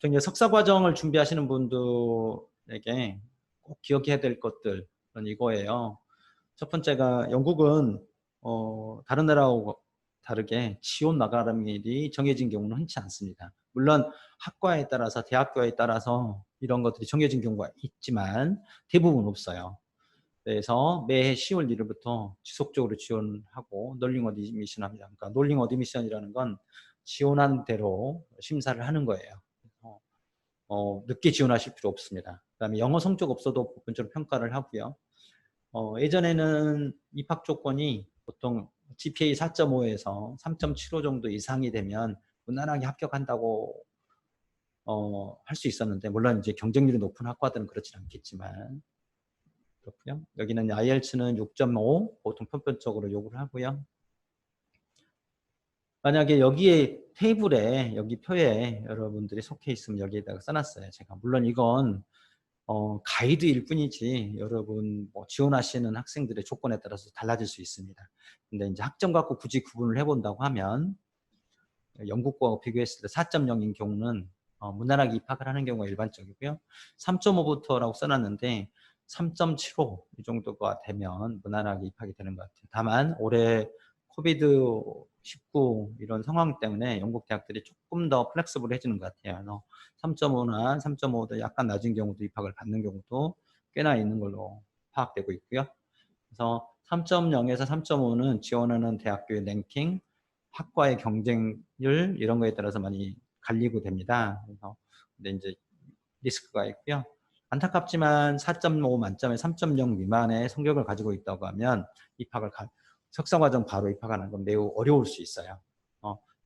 이제 석사과정을 준비하시는 분들에게 꼭 기억해야 될 것들은 이거예요. 첫 번째가 영국은 다른 나라하고 다르게 지원 나가람일이 정해진 경우는 흔치 않습니다. 물론 학과에 따라서 대학교에 따라서 이런 것들이 정해진 경우가 있지만 대부분 없어요. 그래서 매해 10월 1일부터 지속적으로 지원하고 널링 어드미션 합니다. 그러니까 널링 어드미션이라는 건 지원한 대로 심사를 하는 거예요. 늦게 지원하실 필요 없습니다. 그다음에 영어 성적 없어도 보편적으로 평가를 하고요. 예전에는 입학 조건이 보통 GPA 4.5에서 3.75 정도 이상이 되면 무난하게 합격한다고 할 수 있었는데, 물론 이제 경쟁률이 높은 학과들은 그렇지 않겠지만 그렇고요. 여기는 IELTS는 6.5 보통 편편적으로 요구를 하고요. 만약에 여기에 테이블에 여기 표에 여러분들이 속해 있으면 여기에다가 써놨어요. 제가 물론 이건 가이드일 뿐이지 여러분 뭐 지원하시는 학생들의 조건에 따라서 달라질 수 있습니다. 근데 이제 학점 갖고 굳이 구분을 해본다고 하면 영국과 비교했을 때 4.0인 경우는 무난하게 입학을 하는 경우가 일반적이고요. 3.5부터라고 써놨는데 3.75 이 정도가 되면 무난하게 입학이 되는 것 같아요. 다만 올해 코비드-19 이런 상황 때문에 영국 대학들이 조금 더 플렉스블해지는 것 같아요. 3.5나 3.5도 약간 낮은 경우도 입학을 받는 경우도 꽤나 있는 걸로 파악되고 있고요. 그래서 3.0에서 3.5는 지원하는 대학교의 랭킹, 학과의 경쟁률 이런 거에 따라서 많이 갈리고 됩니다. 그래서 근데 이제 리스크가 있고요. 안타깝지만 4.5 만점에 3.0 미만의 성적을 가지고 있다고 하면 석사과정 바로 입학하는 건 매우 어려울 수 있어요.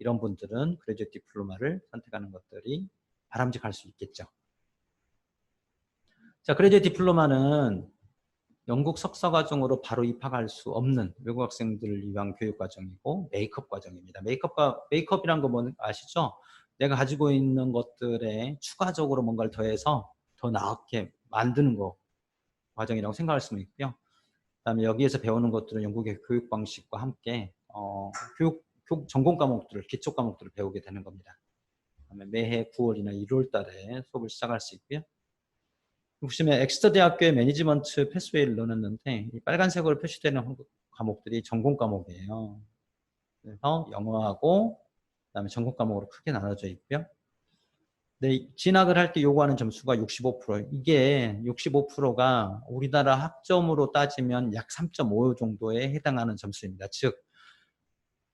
이런 분들은 그레듀에이트 디플로마를 선택하는 것들이 바람직할 수 있겠죠. 자, 그레듀에이트 디플로마는 영국 석사 과정으로 바로 입학할 수 없는 외국 학생들을 위한 교육 과정이고 메이크업 과정입니다. 메이크업이란 거 뭐 아시죠? 내가 가지고 있는 것들에 추가적으로 뭔가를 더해서 더 나게 만드는 거 과정이라고 생각할 수는 있고요. 그다음에 여기에서 배우는 것들은 영국의 교육 방식과 함께 전공 과목들을 기초 과목들을 배우게 되는 겁니다. 그다음에 매해 9월이나 1월 달에 수업을 시작할 수 있고요. 보시면 엑스터 대학교의 매니지먼트 패스웨이를 넣어놨는데 이 빨간색으로 표시되는 과목들이 전공 과목이에요. 그래서 영어하고 그다음에 전공 과목으로 크게 나눠져 있고요. 네, 진학을 할 때 요구하는 점수가 65%. 이게 65%가 우리나라 학점으로 따지면 약 3.5 정도에 해당하는 점수입니다. 즉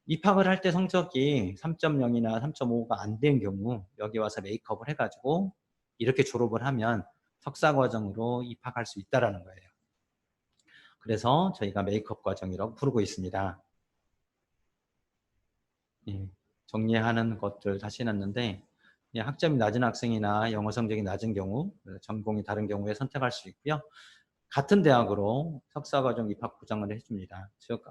입학을 할 때 성적이 3.0이나 3.5가 안 된 경우 여기 와서 메이크업을 해가지고 이렇게 졸업을 하면 석사 과정으로 입학할 수 있다라는 거예요. 그래서 저희가 메이크업 과정이라고 부르고 있습니다. 예, 정리하는 것들 다시 해놨는데 학점이 낮은 학생이나 영어 성적이 낮은 경우, 전공이 다른 경우에 선택할 수 있고요. 같은 대학으로 석사과정 입학 보장을 해줍니다. 즉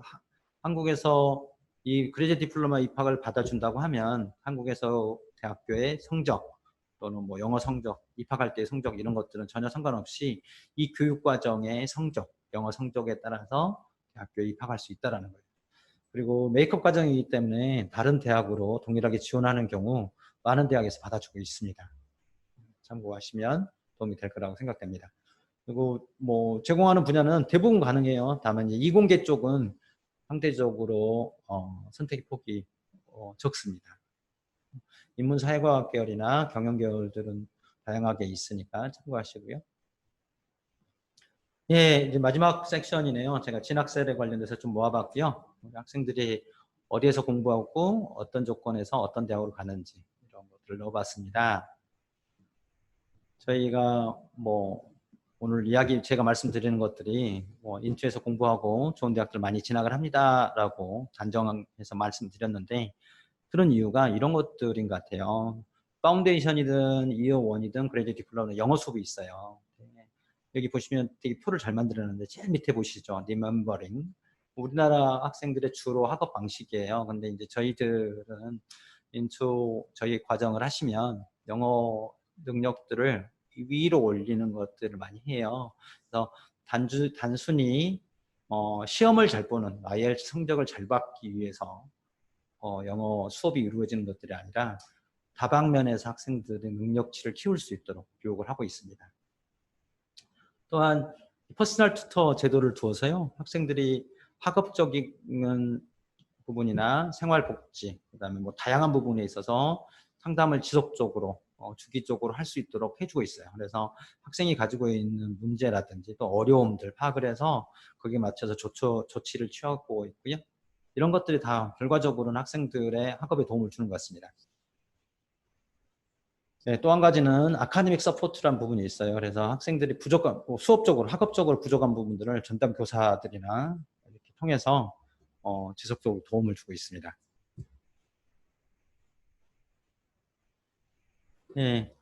한국에서 이 그레듀에이트 디플로마 입학을 받아준다고 하면 한국에서 대학교의 성적 또는 뭐 영어 성적, 입학할 때의 성적 이런 것들은 전혀 상관없이 이 교육과정의 성적, 영어 성적에 따라서 대학교에 입학할 수 있다는 거예요. 그리고 메이크업 과정이기 때문에 다른 대학으로 동일하게 지원하는 경우 많은 대학에서 받아주고 있습니다. 참고하시면 도움이 될 거라고 생각됩니다. 그리고 뭐 제공하는 분야는 대부분 가능해요. 다만 이제 이공계 쪽은 상대적으로 선택의 폭이 적습니다. 인문사회과학 계열이나 경영 계열들은 다양하게 있으니까 참고하시고요. 예, 이제 마지막 섹션이네요. 제가 진학셀에 관련돼서 좀 모아봤고요. 우리 학생들이 어디에서 공부하고 어떤 조건에서 어떤 대학으로 가는지 이런 것들을 넣어봤습니다. 저희가 뭐 오늘 이야기 제가 말씀드리는 것들이 뭐 인투에서 공부하고 좋은 대학들 많이 진학을 합니다라고 단정해서 말씀드렸는데 그런 이유가 이런 것들인 것 같아요. 파운데이션이든 이어 원이든 그레이드 디플로마는 영어 수업이 있어요. 여기 보시면 되게 표를 잘 만들었는데 제일 밑에 보시죠. Remembering. 우리나라 학생들의 주로 학업 방식이에요. 근데 이제 저희들은 인투 저희 과정을 하시면 영어 능력들을 위로 올리는 것들을 많이 해요. 그래서 단순히 시험을 잘 보는 IELTS 성적을 잘 받기 위해서 영어 수업이 이루어지는 것들이 아니라 다방면에서 학생들의 능력치를 키울 수 있도록 교육을 하고 있습니다. 또한 퍼스널 튜터 제도를 두어서요. 학생들이 학업적인 부분이나 생활복지, 그다음에 뭐 다양한 부분에 있어서 상담을 지속적으로 주기적으로 할 수 있도록 해주고 있어요. 그래서 학생이 가지고 있는 문제라든지 또 어려움들 파악을 해서 거기에 맞춰서 조치를 취하고 있고요. 이런 것들이 다 결과적으로는 학생들의 학업에 도움을 주는 것 같습니다. 네, 또 한 가지는 아카데믹 서포트라는 부분이 있어요. 그래서 학생들이 부족한, 수업적으로, 학업적으로 부족한 부분들을 전담 교사들이나 이렇게 통해서 지속적으로 도움을 주고 있습니다. 네,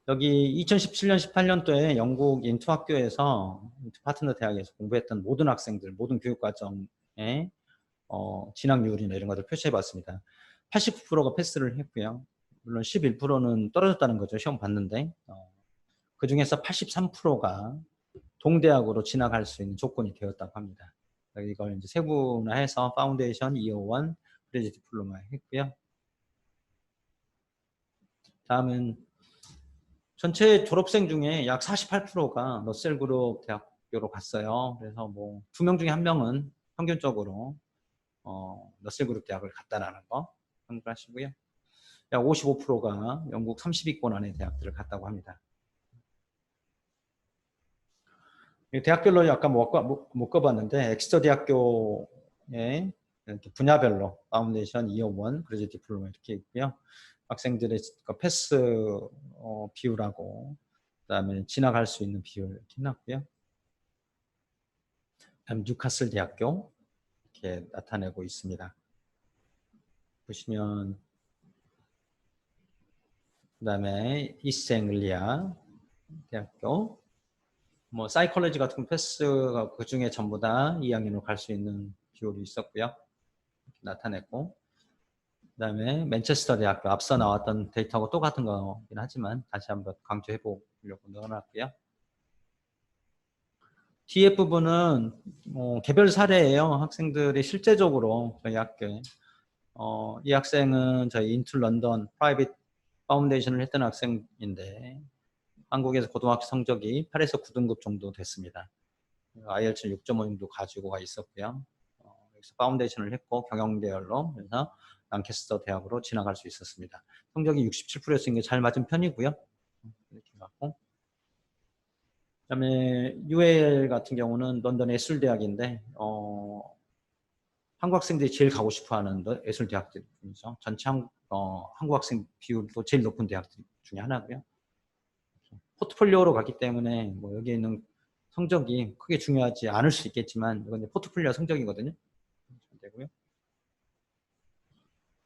여기 2017년, 18년도에 영국 인투 학교에서, 인투 파트너 대학에서 공부했던 모든 학생들, 모든 교육과정의 진학률이나 이런 것들 표시해 봤습니다. 89%가 패스를 했고요. 물론 11%는 떨어졌다는 거죠. 시험 봤는데. 그 중에서 83%가 동대학으로 진학할 수 있는 조건이 되었다고 합니다. 이걸 이제 세분화해서 파운데이션, 이어원, 그레이드 디플로마 했고요. 다음은 전체 졸업생 중에 약 48%가 러셀 그룹 대학교로 갔어요. 그래서 뭐 2명 중에 1명은 평균적으로 러셀 그룹 대학을 갔다라는 거 참고하시고요. 약 55%가 영국 30위권 안에 대학들을 갔다고 합니다. 대학별로 약간 못 가봤는데 엑스터 대학교에 분야별로 파운데이션, 이어원, 그레이드 디플로마 이렇게 있고요. 학생들의 패스 비율하고 그다음에 진학할 수 있는 비율 이렇게 해놨고요. 다음 뉴카슬 대학교 이렇게 나타내고 있습니다. 보시면 그다음에 이스앵글리아 대학교, 뭐 사이콜로지 같은 패스가 그 중에 전부 다 2학년으로 갈 수 있는 비율이 있었고요. 나타냈고, 그다음에 맨체스터 대학교 앞서 나왔던 데이터하고 똑같은 거긴 하지만 다시 한번 강조해 보려고 넣어놨고요. 뒤에 부분은 개별 사례예요. 학생들이 실제적으로 저희 학교에 이 학생은 저희 인투 런던 프라이빗 파운데이션을 했던 학생인데 한국에서 고등학교 성적이 8에서 9등급 정도 됐습니다. IELTS 6.5 정도 가지고가 있었고요. 여기서 파운데이션을 했고 경영계열로, 그래서 랑캐스터 대학으로 진학할 수 있었습니다. 성적이 67%였으니까 잘 맞은 편이고요. 이렇게 갖고, 그다음에 UAL 같은 경우는 런던 예술대학인데 한국 학생들이 제일 가고 싶어하는 예술대학들이죠. 전체 한국 학생 비율도 제일 높은 대학들 중에 하나고요. 포트폴리오로 갔기 때문에 뭐 여기 있는 성적이 크게 중요하지 않을 수 있겠지만 이건 이제 포트폴리오 성적이거든요. 되고요.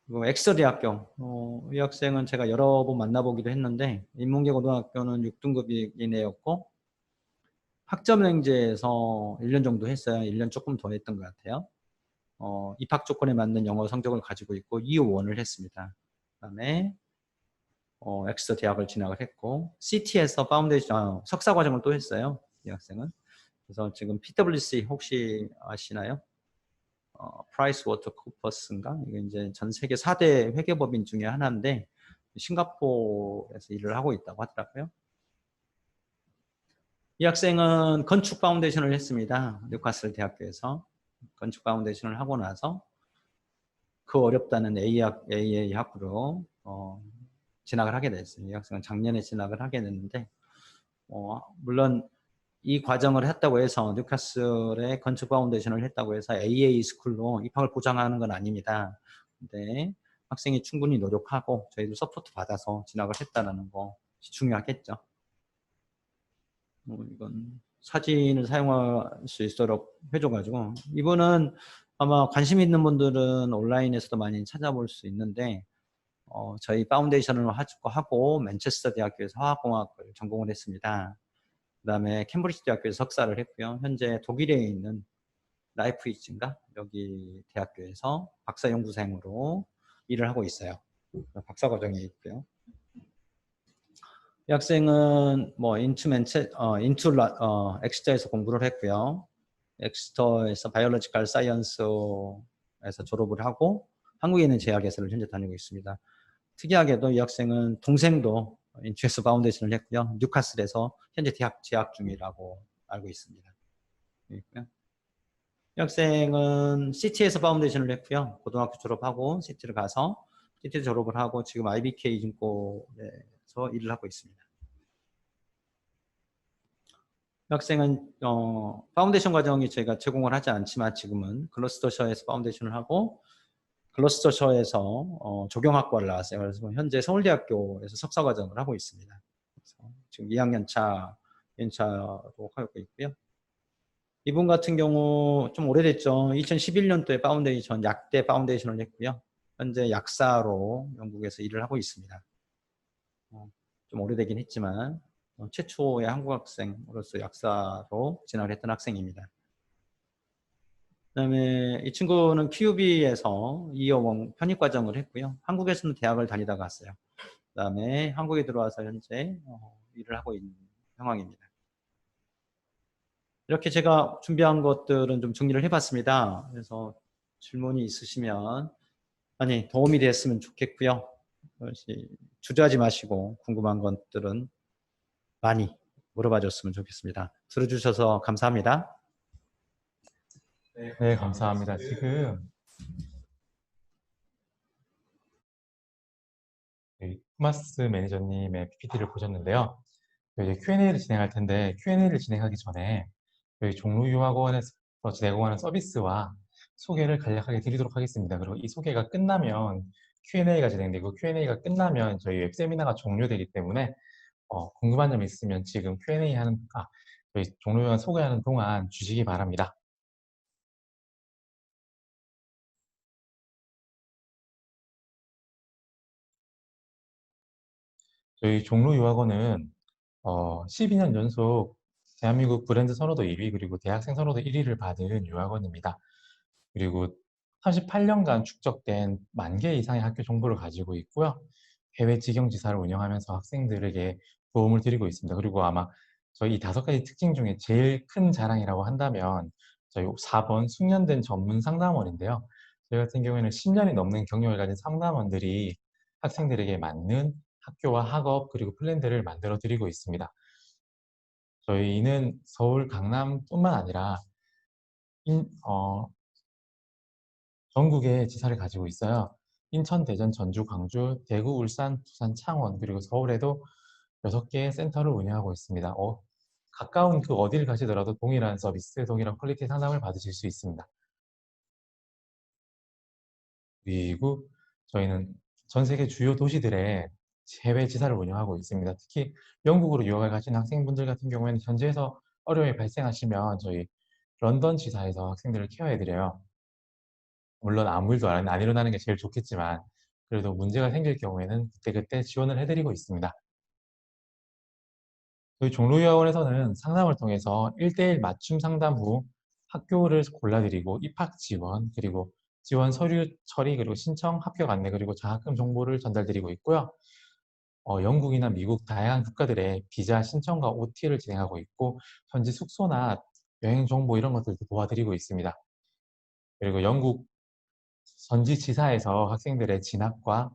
그리고 엑서 대학교, 이 학생은 제가 여러 번 만나보기도 했는데 인문계 고등학교는 6등급이 이내였고 학점행제에서 1년 정도 했어요. 1년 조금 더 했던 것 같아요. 입학 조건에 맞는 영어 성적을 가지고 있고 2호원을 했습니다. 그다음에 엑스터 대학을 진학을 했고 CT에서 파운데이션 석사 과정을 또 했어요. 이 학생은. 그래서 지금 PwC 혹시 아시나요? 프라이스 워터 쿠퍼스인가? 이게 이제 전 세계 4대 회계법인 중에 하나인데 싱가포르에서 일을 하고 있다고 하더라고요. 이 학생은 건축 파운데이션을 했습니다. 뉴카슬 대학교에서 건축 파운데이션을 하고 나서 그 어렵다는 AA 학부로 진학을 하게 됐어요. 이 학생은 작년에 진학을 하게 됐는데 물론 이 과정을 했다고 해서 뉴카슬의 건축 파운데이션을 했다고 해서 AA 스쿨로 입학을 보장하는 건 아닙니다. 근데 학생이 충분히 노력하고 저희도 서포트 받아서 진학을 했다는 거 중요하겠죠. 이건 사진을 사용할 수 있도록 해줘가지고 이분은 아마 관심 있는 분들은 온라인에서도 많이 찾아볼 수 있는데 저희 파운데이션을 하고 맨체스터 대학교에서 화학공학을 전공을 했습니다. 그 다음에 캠브리지 대학교에서 석사를 했고요. 현재 독일에 있는 라이프이츠인가 여기 대학교에서 박사 연구생으로 일을 하고 있어요. 박사 과정에 있고요. 이 학생은 뭐 엑스터에서 공부를 했고요. 엑스터에서 바이올로지컬 사이언스에서 졸업을 하고 한국에 있는 제약회사를 현재 다니고 있습니다. 특이하게도 이 학생은 동생도 인투에서 파운데이션을 했고요. 뉴카슬에서 현재 대학 재학 중이라고 알고 있습니다. 이 학생은 CT에서 파운데이션을 했고요. 고등학교 졸업하고 CT를 가서 CT 졸업을 하고 지금 IBK 증권에서 일을 하고 있습니다. 이 학생은 파운데이션 과정이 저희가 제공을 하지 않지만 지금은 글로스터셔에서 파운데이션을 하고 글로스터셔에서 조경학과를 나왔어요. 그래서 현재 서울대학교에서 석사 과정을 하고 있습니다. 그래서 지금 2학년 차 연차로 하고 있고요. 이분 같은 경우 좀 오래됐죠. 2011년도에 파운데이션 약대 파운데이션을 했고요. 현재 약사로 영국에서 일을 하고 있습니다. 좀 오래되긴 했지만 최초의 한국 학생으로서 약사로 진학을 했던 학생입니다. 그다음에 이 친구는 QB에서 2어 편입 과정을 했고요. 한국에서는 대학을 다니다가 왔어요. 그다음에 한국에 들어와서 현재 일을 하고 있는 상황입니다. 이렇게 제가 준비한 것들은 좀 정리를 해봤습니다. 그래서 질문이 있으시면 도움이 됐으면 좋겠고요. 주저하지 마시고 궁금한 것들은 많이 물어봐 줬으면 좋겠습니다. 들어주셔서 감사합니다. 네, 감사합니다. 지금 토마스 매니저님의 PPT를 보셨는데요. 이제 Q&A를 진행할 텐데 Q&A를 진행하기 전에 저희 종로유학원에서 제공하는 서비스와 소개를 간략하게 드리도록 하겠습니다. 그리고 이 소개가 끝나면 Q&A가 진행되고 Q&A가 끝나면 저희 웹세미나가 종료되기 때문에 궁금한 점 있으면 지금 저희 종로유학원 소개하는 동안 주시기 바랍니다. 저희 종로유학원은 12년 연속 대한민국 브랜드 선호도 1위 그리고 대학생 선호도 1위를 받은 유학원입니다. 그리고 38년간 축적된 10,000개 이상의 학교 정보를 가지고 있고요. 해외 직영지사를 운영하면서 학생들에게 도움을 드리고 있습니다. 그리고 아마 저희 이 5가지 특징 중에 제일 큰 자랑이라고 한다면 저희 4번 숙련된 전문 상담원인데요. 저희 같은 경우에는 10년이 넘는 경력을 가진 상담원들이 학생들에게 맞는 학교와 학업 그리고 플랜들을 만들어 드리고 있습니다. 저희는 서울, 강남뿐만 아니라 인- 어, 전국에 지사를 가지고 있어요. 인천, 대전, 전주, 광주, 대구, 울산, 부산, 창원, 그리고 서울에도 6개의 센터를 운영하고 있습니다. 가까운 그 어디를 가시더라도 동일한 서비스, 동일한 퀄리티 상담을 받으실 수 있습니다. 그리고 저희는 전 세계 주요 도시들의 해외 지사를 운영하고 있습니다. 특히 영국으로 유학을 가신 학생분들 같은 경우에는 현지에서 어려움이 발생하시면 저희 런던 지사에서 학생들을 케어해드려요. 물론 아무 일도 안 일어나는 게 제일 좋겠지만 그래도 문제가 생길 경우에는 그때그때 지원을 해드리고 있습니다. 저희 종로유학원에서는 상담을 통해서 1대1 맞춤 상담 후 학교를 골라드리고 입학 지원, 그리고 지원 서류 처리, 그리고 신청, 합격 안내, 그리고 장학금 정보를 전달드리고 있고요. 영국이나 미국 다양한 국가들의 비자 신청과 OT를 진행하고 있고 현지 숙소나 여행 정보 이런 것들도 도와드리고 있습니다. 그리고 영국 전지 지사에서 학생들의 진학과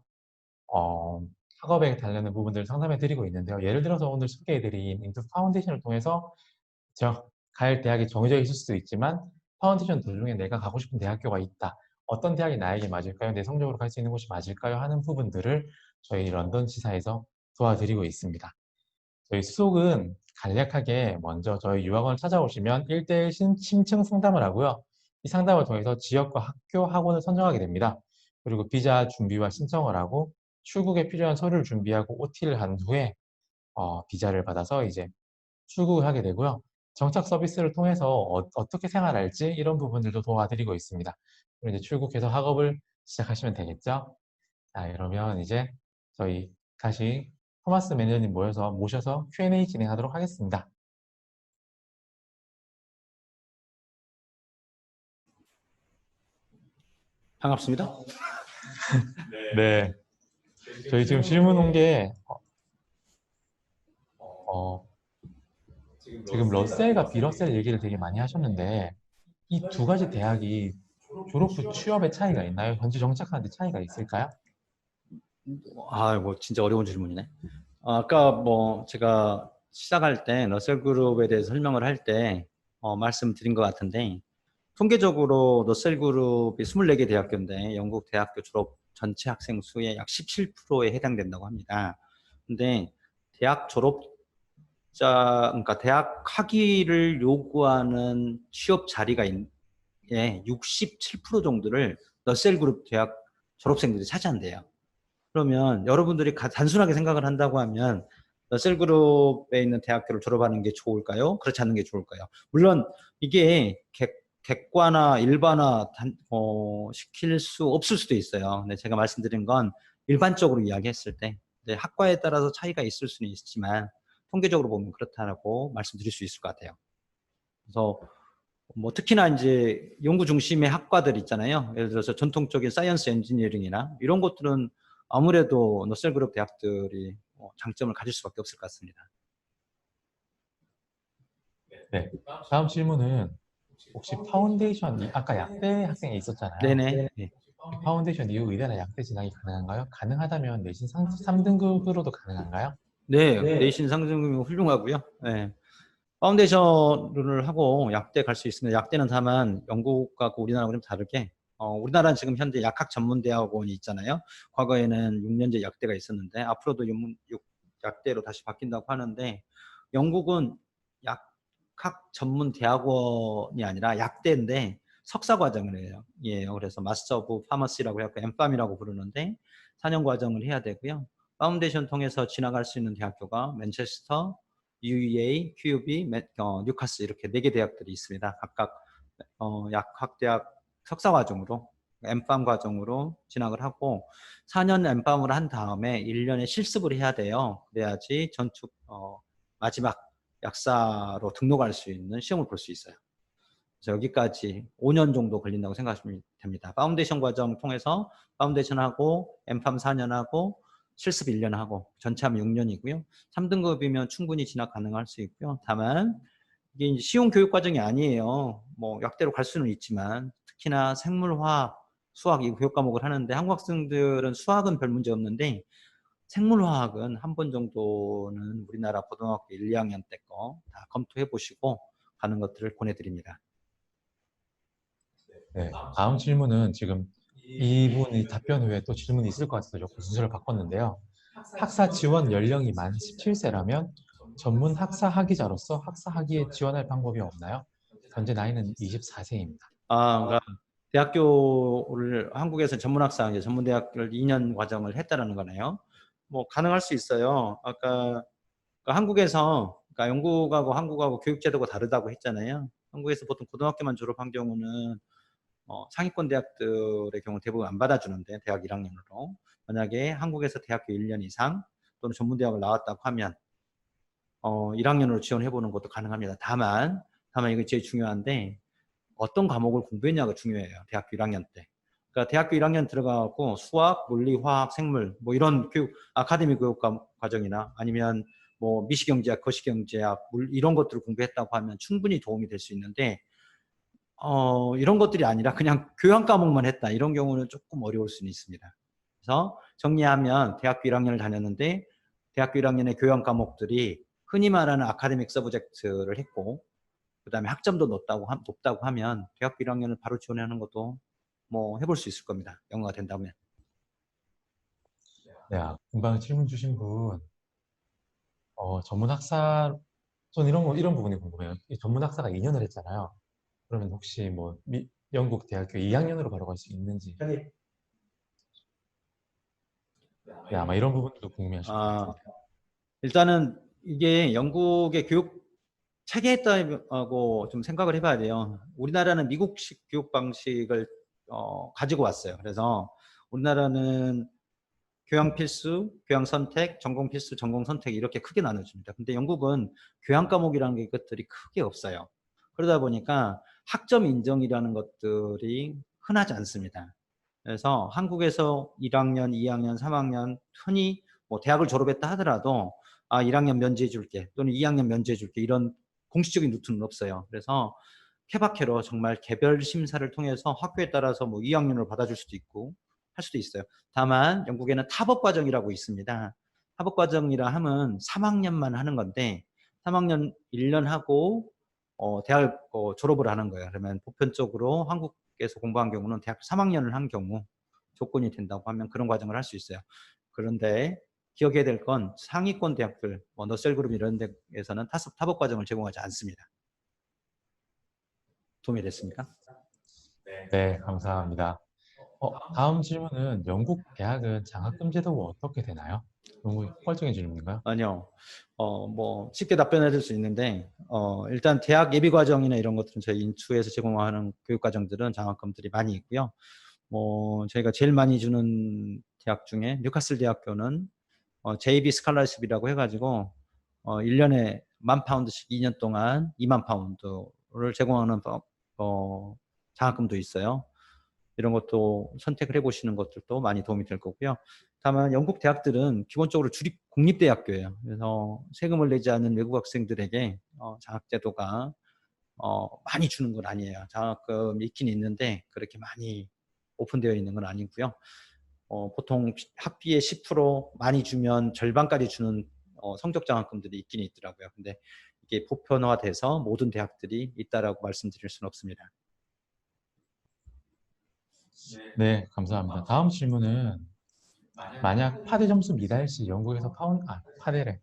어, 학업에 관련된 부분들을 상담해 드리고 있는데요. 예를 들어서 오늘 소개해 드린 인투 파운데이션을 통해서 저 갈 대학이 정해져 있을 수도 있지만 파운데이션 도중에 내가 가고 싶은 대학교가 있다. 어떤 대학이 나에게 맞을까요? 내 성적으로 갈 수 있는 곳이 맞을까요? 하는 부분들을 저희 런던 지사에서 도와드리고 있습니다. 저희 수속은 간략하게 먼저 저희 유학원을 찾아오시면 1대1 심층 상담을 하고요. 이 상담을 통해서 지역과 학교, 학원을 선정하게 됩니다. 그리고 비자 준비와 신청을 하고 출국에 필요한 서류를 준비하고 OT를 한 후에 비자를 받아서 이제 출국을 하게 되고요. 정착 서비스를 통해서 떻게 생활할지 이런 부분들도 도와드리고 있습니다. 그리고 이제 출국해서 학업을 시작하시면 되겠죠. 자, 그러면 이제 저희 다시 토마스 매니저님 모셔서 Q&A 진행하도록 하겠습니다. 반갑습니다. 네, 저희 지금 질문 온 게 어, 지금 러셀과 비러셀 얘기를 되게 많이 하셨는데 이 2가지 대학이 졸업 후 취업에 차이가 있나요? 현지 정착하는 데 차이가 있을까요? 뭐 진짜 어려운 질문이네. 아까 뭐 제가 시작할 때 러셀 그룹에 대해서 설명을 할 때 말씀드린 것 같은데 통계적으로 러셀 그룹이 24개 대학교인데 영국 대학교 졸업 전체 학생 수의 약 17%에 해당된다고 합니다. 근데 대학 졸업자, 그러니까 대학 학위를 요구하는 취업 자리가 67% 정도를 러셀 그룹 대학 졸업생들이 차지한대요. 그러면 여러분들이 단순하게 생각을 한다고 하면 러셀 그룹에 있는 대학교를 졸업하는 게 좋을까요? 그렇지 않는 게 좋을까요? 물론 이게 객관화, 일반화 시킬 수 없을 수도 있어요. 근데 제가 말씀드린 건 일반적으로 이야기했을 때 학과에 따라서 차이가 있을 수는 있지만 통계적으로 보면 그렇다고 말씀드릴 수 있을 것 같아요. 그래서 뭐 특히나 이제 연구 중심의 학과들 있잖아요. 예를 들어서 전통적인 사이언스 엔지니어링이나 이런 것들은 아무래도 러셀 그룹 대학들이 장점을 가질 수밖에 없을 것 같습니다. 네. 다음 질문은 혹시 파운데이션, 아까 약대 학생이 있었잖아요. 네네. 네. 파운데이션 이후 의대나 약대 진학이 가능한가요? 가능하다면 내신 3등급으로도 가능한가요? 네, 내신 상승률이 훌륭하고요. 네. 파운데이션을 하고 약대 갈 수 있습니다. 약대는 다만 영국하고 우리나라하고 좀 다르게 우리나라는 지금 현재 약학 전문대학원이 있잖아요. 과거에는 6년제 약대가 있었는데 앞으로도 약대로 다시 바뀐다고 하는데 영국은 약학 전문대학원이 아니라 약대인데 석사 과정을 해요. 그래서 마스터 오브 파머시라고 해서 엠팜이라고 부르는데 4년 과정을 해야 되고요. 파운데이션 통해서 지나갈 수 있는 대학교가 맨체스터, UEA, QUB, 뉴카스 이렇게 4개 대학들이 있습니다. 각각 약학대학 석사 과정으로 엠팜 과정으로 진학을 하고 4년 엠팜을 한 다음에 1년의 실습을 해야 돼요. 그래야지 전축 마지막 약사로 등록할 수 있는 시험을 볼 수 있어요. 그래서 여기까지 5년 정도 걸린다고 생각하시면 됩니다. 파운데이션 과정 통해서 파운데이션 하고 엠팜 4년 하고 실습 1년 하고 전체하면 6년이고요. 3등급이면 충분히 진학 가능할 수 있고요. 다만 이게 이제 쉬운 교육 과정이 아니에요. 뭐 약대로 갈 수는 있지만 특히나 생물화학, 수학 이 교육 과목을 하는데 한국 학생들은 수학은 별 문제 없는데 생물화학은 한 번 정도는 우리나라 고등학교 1, 2학년 때 거 다 검토해 보시고 가는 것들을 권해드립니다. 네, 다음 질문은 지금 이분이 답변 후에 또 질문이 있을 것 같아서 조금 순서를 바꿨는데요. 학사 지원 연령이 만 17세라면 전문 학사 학위자로서 학사 학위에 지원할 방법이 없나요? 현재 나이는 24세입니다. 그러니까 대학교를 한국에서 전문학사, 전문대학교를 2년 과정을 했다라는 거네요. 뭐 가능할 수 있어요. 아까 그러니까 한국에서 그러니까 영국하고 한국하고 교육제도가 다르다고 했잖아요. 한국에서 보통 고등학교만 졸업한 경우는 상위권 대학들의 경우 대부분 안 받아주는데 대학 1학년으로 만약에 한국에서 대학교 1년 이상 또는 전문대학을 나왔다고 하면 1학년으로 지원해 보는 것도 가능합니다. 다만 이거 제일 중요한데 어떤 과목을 공부했냐가 중요해요. 대학교 1학년 때. 그러니까 대학교 1학년 들어가고 수학, 물리, 화학, 생물 뭐 이런 교육 아카데미 교육 과정이나 아니면 뭐 미시경제학, 거시경제학 이런 것들을 공부했다고 하면 충분히 도움이 될 수 있는데 이런 것들이 아니라 그냥 교양 과목만 했다. 이런 경우는 조금 어려울 수는 있습니다. 그래서 정리하면 대학교 1학년을 다녔는데 대학교 1학년의 교양 과목들이 흔히 말하는 아카데믹 서브젝트를 했고 그다음에 학점도 높다고 하면 대학교 1학년을 바로 지원하는 것도 뭐 해볼 수 있을 겁니다. 영어가 된다면. 네, 금방 질문 주신 분, 전문 학사, 전 이런 부분이 궁금해요. 이 전문 학사가 2년을 했잖아요. 그러면 혹시 뭐 영국 대학교 2학년으로 바로 갈 수 있는지. 네, 아마 이런 부분도 궁금해하실 것 같아요. 일단은 이게 영국의 교육 체계에 따라고 좀 생각을 해봐야 돼요. 우리나라는 미국식 교육 방식을 가지고 왔어요. 그래서 우리나라는 교양 필수, 교양 선택, 전공 필수, 전공 선택 이렇게 크게 나눠집니다. 근데 영국은 교양 과목이라는 것들이 크게 없어요. 그러다 보니까 학점 인정이라는 것들이 흔하지 않습니다. 그래서 한국에서 1학년, 2학년, 3학년 흔히 뭐 대학을 졸업했다 하더라도 1학년 면제해 줄게 또는 2학년 면제해 줄게 이런 공식적인 루트는 없어요. 그래서 케바케로 정말 개별 심사를 통해서 학교에 따라서 뭐 2학년을 받아줄 수도 있고 할 수도 있어요. 다만 영국에는 탑업 과정이라고 있습니다. 탑업 과정이라 하면 3학년만 하는 건데 3학년 1년 하고 대학을 졸업을 하는 거예요. 그러면 보편적으로 한국에서 공부한 경우는 대학교 3학년을 한 경우 조건이 된다고 하면 그런 과정을 할 수 있어요. 그런데 기억해야 될 건 상위권 대학들, 너셀그룹 이런 데에서는 탑업 과정을 제공하지 않습니다. 도움이 됐습니까? 네, 감사합니다. 다음 질문은 영국 대학은 장학금 제도가 어떻게 되나요? 너무 포괄적인 질문인가요? 아니요. 뭐 쉽게 답변해 줄 수 있는데 일단 대학 예비 과정이나 이런 것들은 저희 인투에서 제공하는 교육 과정들은 장학금들이 많이 있고요. 뭐 저희가 제일 많이 주는 대학 중에 뉴카슬 대학교는 JB 스칼라십이라고 해가지고 1년에 10,000파운드씩 2년 동안 20,000파운드를 제공하는 장학금도 있어요. 이런 것도 선택을 해보시는 것들도 많이 도움이 될 거고요. 다만 영국 대학들은 기본적으로 주립 공립대학교예요. 그래서 세금을 내지 않는 외국 학생들에게 장학제도가 많이 주는 건 아니에요. 장학금이 있긴 있는데 그렇게 많이 오픈되어 있는 건 아니고요. 보통 학비의 10% 많이 주면 절반까지 주는 성적 장학금들이 있긴 있더라고요. 근데 이게 보편화돼서 모든 대학들이 있다라고 말씀드릴 수는 없습니다. 네, 감사합니다. 다음 질문은 만약 파대 점수 미달 시 영국에서 파대래.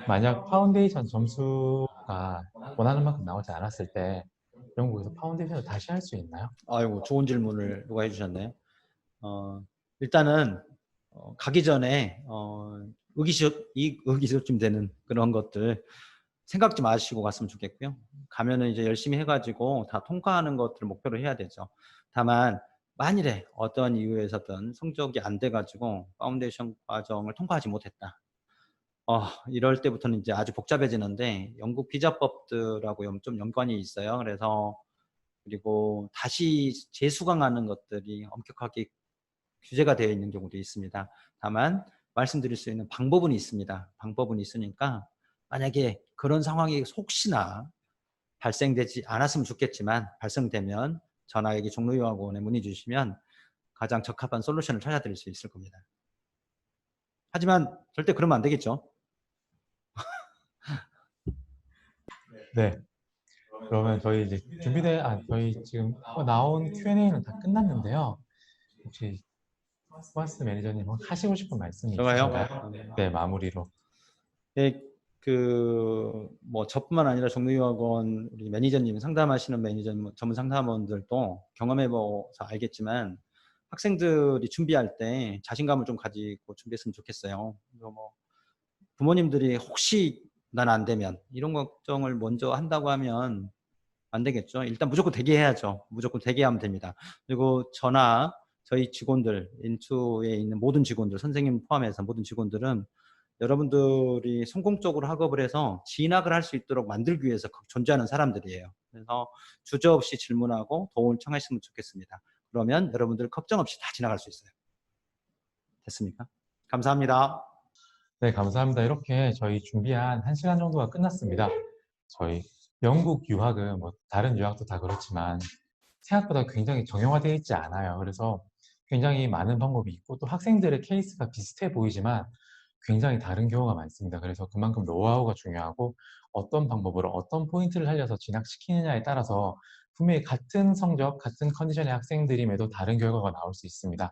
만약 파운데이션 점수가 원하는 만큼 나오지 않았을 때 영국에서 파운데이션을 다시 할 수 있나요? 아이고, 좋은 질문을 누가 해주셨네요. 일단은 가기 전에 의기소침 되는 그런 것들 생각 좀 마시고 갔으면 좋겠고요. 가면은 이제 열심히 해가지고 다 통과하는 것들을 목표로 해야 되죠. 다만 만일에 어떤 이유에서든 성적이 안 돼가지고 파운데이션 과정을 통과하지 못했다. 이럴 때부터는 이제 아주 복잡해지는데 영국 비자법들하고 좀 연관이 있어요. 그래서 그리고 다시 재수강하는 것들이 엄격하게 규제가 되어 있는 경우도 있습니다. 다만 말씀드릴 수 있는 방법은 있습니다. 방법은 있으니까 만약에 그런 상황이 혹시나 발생되지 않았으면 좋겠지만 발생되면 전화기 종로유학원에 문의 주시면 가장 적합한 솔루션을 찾아드릴 수 있을 겁니다. 하지만 절대 그러면 안 되겠죠. 네. 그러면 저희 이제 저희 지금 나온 Q&A는 다 끝났는데요. 혹시 토마스 매니저님 하시고 싶은 말씀이 있으신가요? 제가요? 네, 마무리로. 네, 뭐 저뿐만 아니라 종로유학원 우리 매니저님 상담하시는 매니저님 전문 상담원들도 경험해봐서 알겠지만 학생들이 준비할 때 자신감을 좀 가지고 준비했으면 좋겠어요. 그리고 뭐 부모님들이 혹시 난 안 되면 이런 걱정을 먼저 한다고 하면 안 되겠죠. 일단 무조건 대기해야죠. 무조건 대기하면 됩니다. 그리고 저희 직원들, 인투에 있는 모든 직원들, 선생님 포함해서 모든 직원들은 여러분들이 성공적으로 학업을 해서 진학을 할 수 있도록 만들기 위해서 존재하는 사람들이에요. 그래서 주저없이 질문하고 도움을 청하셨으면 좋겠습니다. 그러면 여러분들 걱정 없이 다 지나갈 수 있어요. 됐습니까? 감사합니다. 네, 감사합니다. 이렇게 저희 준비한 1시간 정도가 끝났습니다. 저희 영국 유학은 뭐 다른 유학도 다 그렇지만 생각보다 굉장히 정형화되어 있지 않아요. 그래서 굉장히 많은 방법이 있고 또 학생들의 케이스가 비슷해 보이지만 굉장히 다른 경우가 많습니다. 그래서 그만큼 노하우가 중요하고 어떤 방법으로 어떤 포인트를 살려서 진학시키느냐에 따라서 분명히 같은 성적, 같은 컨디션의 학생들임에도 다른 결과가 나올 수 있습니다.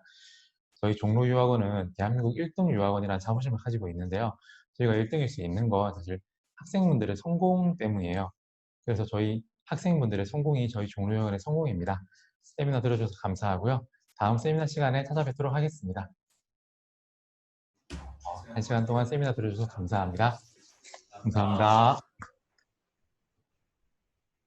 저희 종로유학원은 대한민국 1등 유학원이라는 자부심을 가지고 있는데요. 저희가 1등일 수 있는 건 사실 학생분들의 성공 때문이에요. 그래서 저희 학생분들의 성공이 저희 종로유학원의 성공입니다. 세미나 들어주셔서 감사하고요. 다음 세미나 시간에 찾아뵙도록 하겠습니다. 1시간 동안 세미나 들어주셔서 감사합니다. 감사합니다.